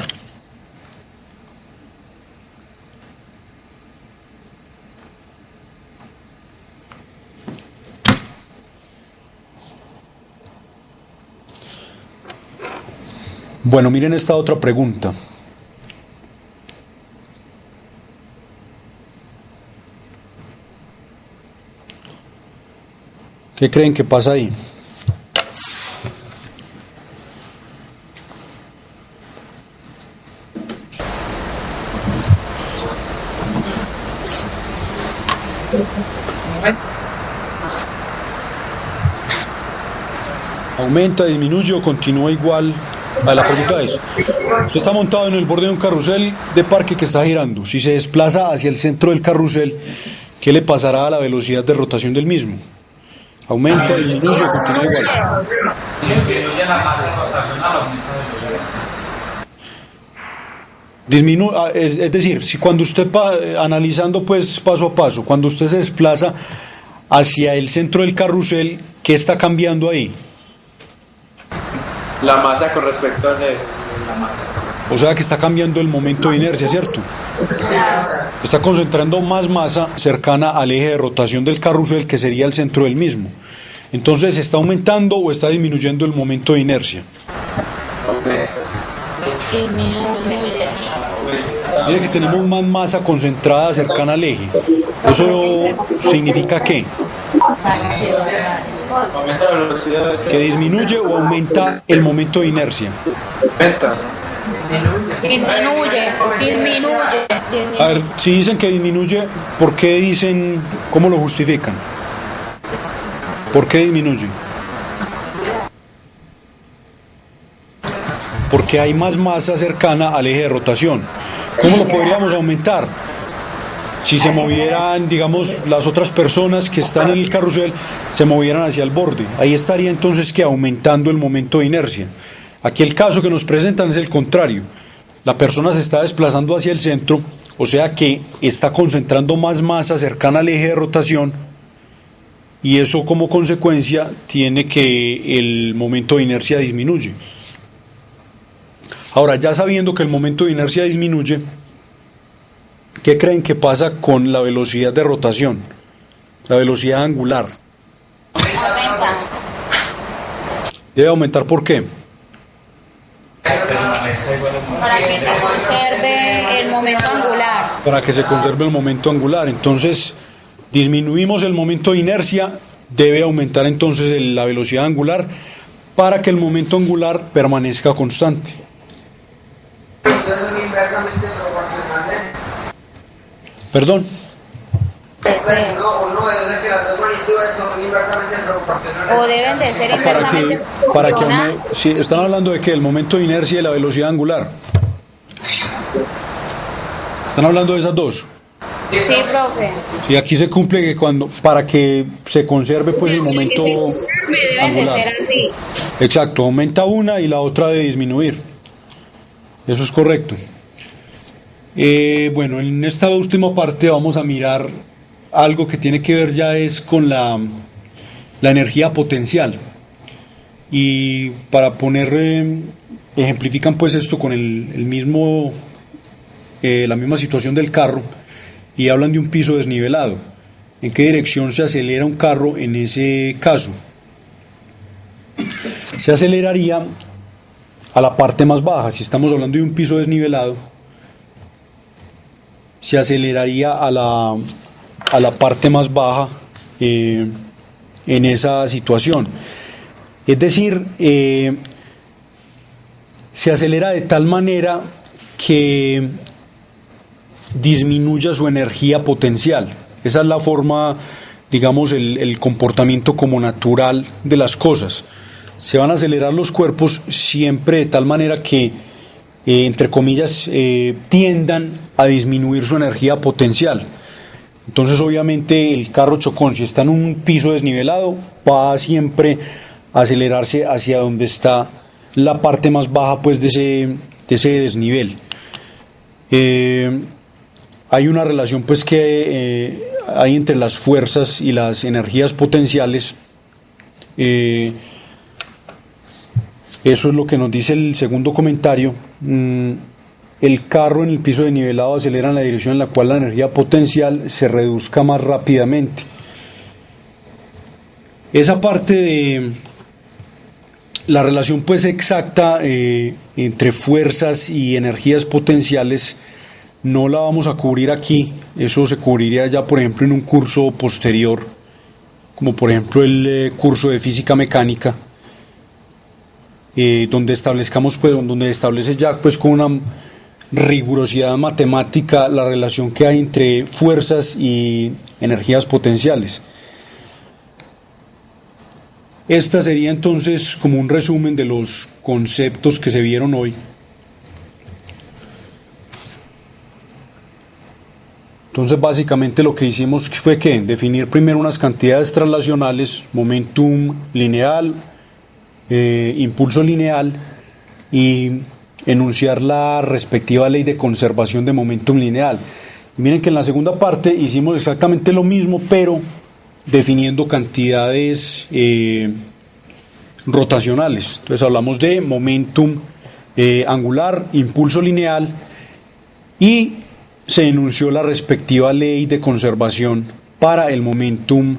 Bueno, miren esta otra pregunta. ¿Qué creen que pasa ahí? ¿Aumenta, disminuye o continúa igual? La pregunta es, usted está montado en el borde de un carrusel de parque que está girando. Si se desplaza hacia el centro del carrusel, ¿qué le pasará a la velocidad de rotación del mismo? ¿Aumenta, disminuye o continúa igual? Disminuye la masa rotacional, aumenta la velocidad. Es decir, si cuando usted analizando pues paso a paso, cuando usted se desplaza hacia el centro del carrusel, ¿qué está cambiando ahí? La masa con respecto a la masa. O sea que está cambiando el momento de inercia, ¿cierto? Está concentrando más masa cercana al eje de rotación del carrusel, que sería el centro del mismo. Entonces, ¿está aumentando o está disminuyendo el momento de inercia? Dice que tenemos más masa concentrada cercana al eje. ¿Eso significa qué? Aumenta la velocidad. ¿Que disminuye o aumenta el momento de inercia? Aumenta. Disminuye. A ver, si dicen que disminuye, ¿por qué dicen, cómo lo justifican? ¿Por qué disminuye? Porque hay más masa cercana al eje de rotación. ¿Cómo lo podríamos aumentar? Si se movieran, digamos, las otras personas que están en el carrusel, se movieran hacia el borde. Ahí estaría entonces que aumentando el momento de inercia. Aquí el caso que nos presentan es el contrario. La persona se está desplazando hacia el centro, o sea que está concentrando más masa cercana al eje de rotación, y eso como consecuencia tiene que el momento de inercia disminuye. Ahora, ya sabiendo que el momento de inercia disminuye, ¿qué creen que pasa con la velocidad de rotación? La velocidad angular. Aumenta. Debe aumentar, ¿por qué? Para que se conserve el momento angular. Para que se conserve el momento angular. Entonces, disminuimos el momento de inercia, debe aumentar entonces la velocidad angular para que el momento angular permanezca constante. ¿Perdón? O deben de ser inversamente Para que proporcional. sí, están hablando de que el momento de inercia y la velocidad angular. Están hablando de esas dos. Sí, profe. Y aquí se cumple que para que se conserve pues el momento Deben de angular. ser así. Exacto, aumenta una y la otra debe disminuir. Eso es correcto. Bueno, en esta última parte vamos a mirar algo que tiene que ver ya es con la energía potencial. Y para poner ejemplifican pues esto con el mismo, la misma situación del carro y hablan de un piso desnivelado. ¿En qué dirección se acelera un carro en ese caso? Se aceleraría a la parte más baja. Si estamos hablando de un piso desnivelado, se aceleraría a la parte más baja en esa situación. Es decir, se acelera de tal manera que disminuya su energía potencial. Esa es la forma, digamos, el comportamiento como natural de las cosas. Se van a acelerar los cuerpos siempre de tal manera que, entre comillas, tiendan a disminuir su energía potencial. Entonces, obviamente, el carro chocón, si está en un piso desnivelado, va a siempre acelerarse hacia donde está la parte más baja pues, de ese desnivel. Hay una relación pues, que hay entre las fuerzas y las energías potenciales. Eso es lo que nos dice el segundo comentario. El carro en el piso desnivelado acelera en la dirección en la cual la energía potencial se reduzca más rápidamente. Esa parte de la relación pues exacta entre fuerzas y energías potenciales no la vamos a cubrir aquí. Eso se cubriría ya por ejemplo en un curso posterior, como por ejemplo el curso de física mecánica, donde establezcamos pues, donde establece ya pues con una rigurosidad matemática la relación que hay entre fuerzas y energías potenciales. Esta sería entonces como un resumen de los conceptos que se vieron hoy. Entonces básicamente lo que hicimos fue que definir primero unas cantidades traslacionales, momentum lineal, impulso lineal, y enunciar la respectiva ley de conservación de momentum lineal. Y miren que en la segunda parte hicimos exactamente lo mismo, pero definiendo cantidades rotacionales. Entonces hablamos de momentum angular, impulso lineal, y se enunció la respectiva ley de conservación para el momentum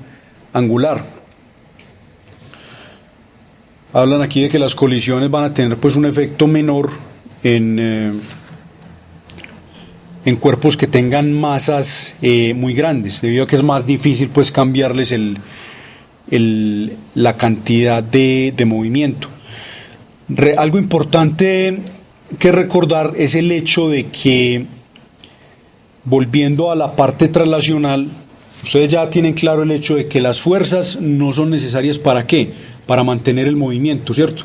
angular. Hablan aquí de que las colisiones van a tener pues un efecto menor en cuerpos que tengan masas muy grandes, debido a que es más difícil pues cambiarles la cantidad de movimiento. Algo importante que recordar es el hecho de que, volviendo a la parte traslacional, ustedes ya tienen claro el hecho de que las fuerzas no son necesarias ¿para qué? Para mantener el movimiento, ¿cierto?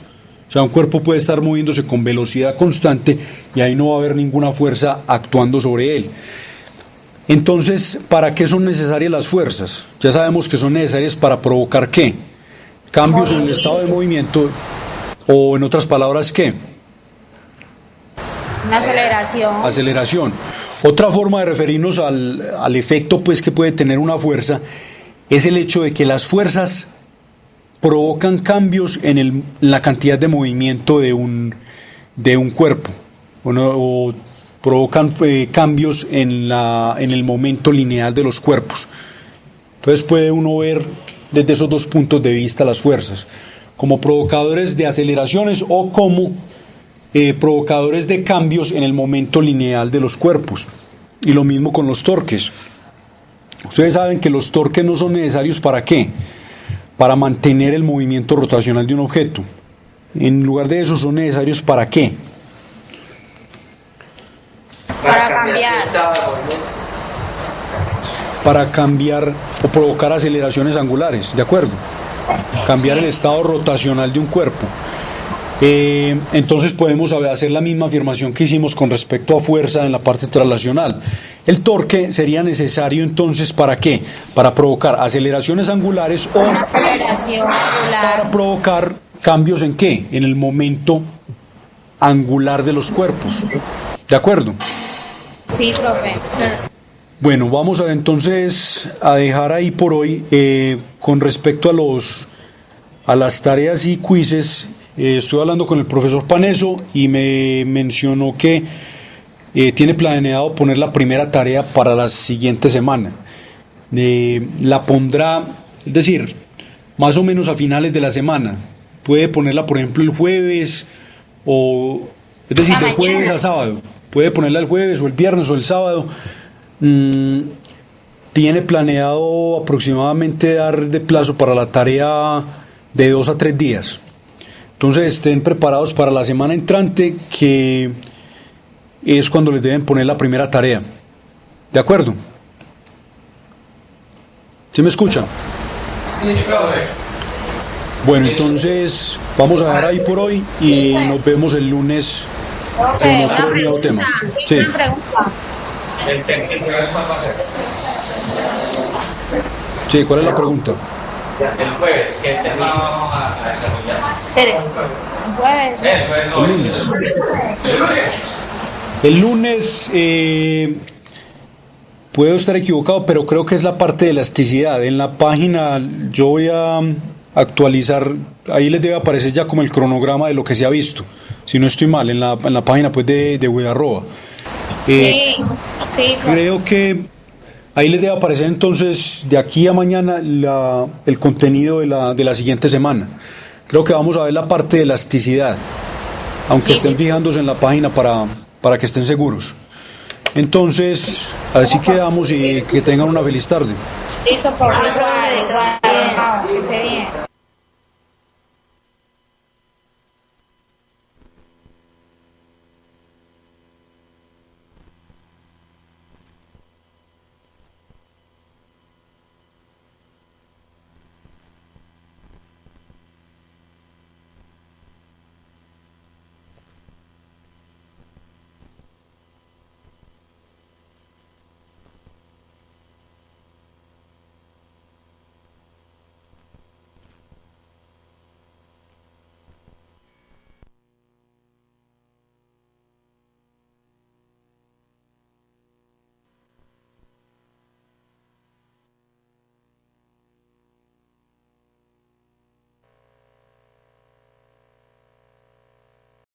O sea, un cuerpo puede estar moviéndose con velocidad constante y ahí no va a haber ninguna fuerza actuando sobre él. Entonces, ¿para qué son necesarias las fuerzas? Ya sabemos que son necesarias para provocar ¿qué? Cambios en el estado de movimiento, o en otras palabras, ¿qué? Una aceleración. Aceleración. Otra forma de referirnos al efecto pues, que puede tener una fuerza es el hecho de que las fuerzas provocan cambios en la cantidad de movimiento de un cuerpo, o provocan cambios en el momento lineal de los cuerpos. Entonces puede uno ver desde esos dos puntos de vista las fuerzas, como provocadores de aceleraciones o como provocadores de cambios en el momento lineal de los cuerpos. Y lo mismo con los torques. Ustedes saben que los torques no son necesarios ¿para qué? Para mantener el movimiento rotacional de un objeto. En lugar de eso, son necesarios ¿para qué? Para cambiar. Para cambiar o provocar aceleraciones angulares, ¿de acuerdo? Cambiar el estado rotacional de un cuerpo. Entonces podemos hacer la misma afirmación que hicimos con respecto a fuerza en la parte traslacional. El torque sería necesario entonces ¿para qué? Para provocar aceleraciones angulares o para provocar cambios ¿en qué? En el momento angular de los cuerpos. ¿De acuerdo? Sí, profe. Bueno, vamos entonces a dejar ahí por hoy con respecto a las tareas y quizzes. estuve hablando con el profesor Paneso y me mencionó que tiene planeado poner la primera tarea para la siguiente semana. La pondrá, es decir, más o menos a finales de la semana. Puede ponerla, por ejemplo, el jueves, es decir, de jueves a sábado. Puede ponerla el jueves o el viernes o el sábado. Tiene planeado aproximadamente dar de plazo para la tarea de 2 a 3 días. Entonces estén preparados para la semana entrante, que es cuando les deben poner la primera tarea. ¿De acuerdo? ¿Sí me escuchan? Sí, profe. Bueno, entonces vamos a dejar ahí por hoy y nos vemos el lunes Profe, con otro nuevo tema. Sí. una pregunta. ¿El jueves cuál va a ser? Sí, ¿cuál es la pregunta? El jueves, ¿qué tema vamos a desarrollar? Espere, jueves. El jueves no, El lunes. ¿El lunes? El lunes, puedo estar equivocado, pero creo que es la parte de elasticidad. En la página yo voy a actualizar, ahí les debe aparecer ya como el cronograma de lo que se ha visto, si no estoy mal, en la página pues de Guidarroa. Sí, sí. Creo que ahí les debe aparecer entonces de aquí a mañana el contenido de la siguiente semana. Creo que vamos a ver la parte de elasticidad, aunque estén fijándose en la página para que estén seguros. Entonces, así quedamos y que tengan una feliz tarde. Listo, por igual, que se bien.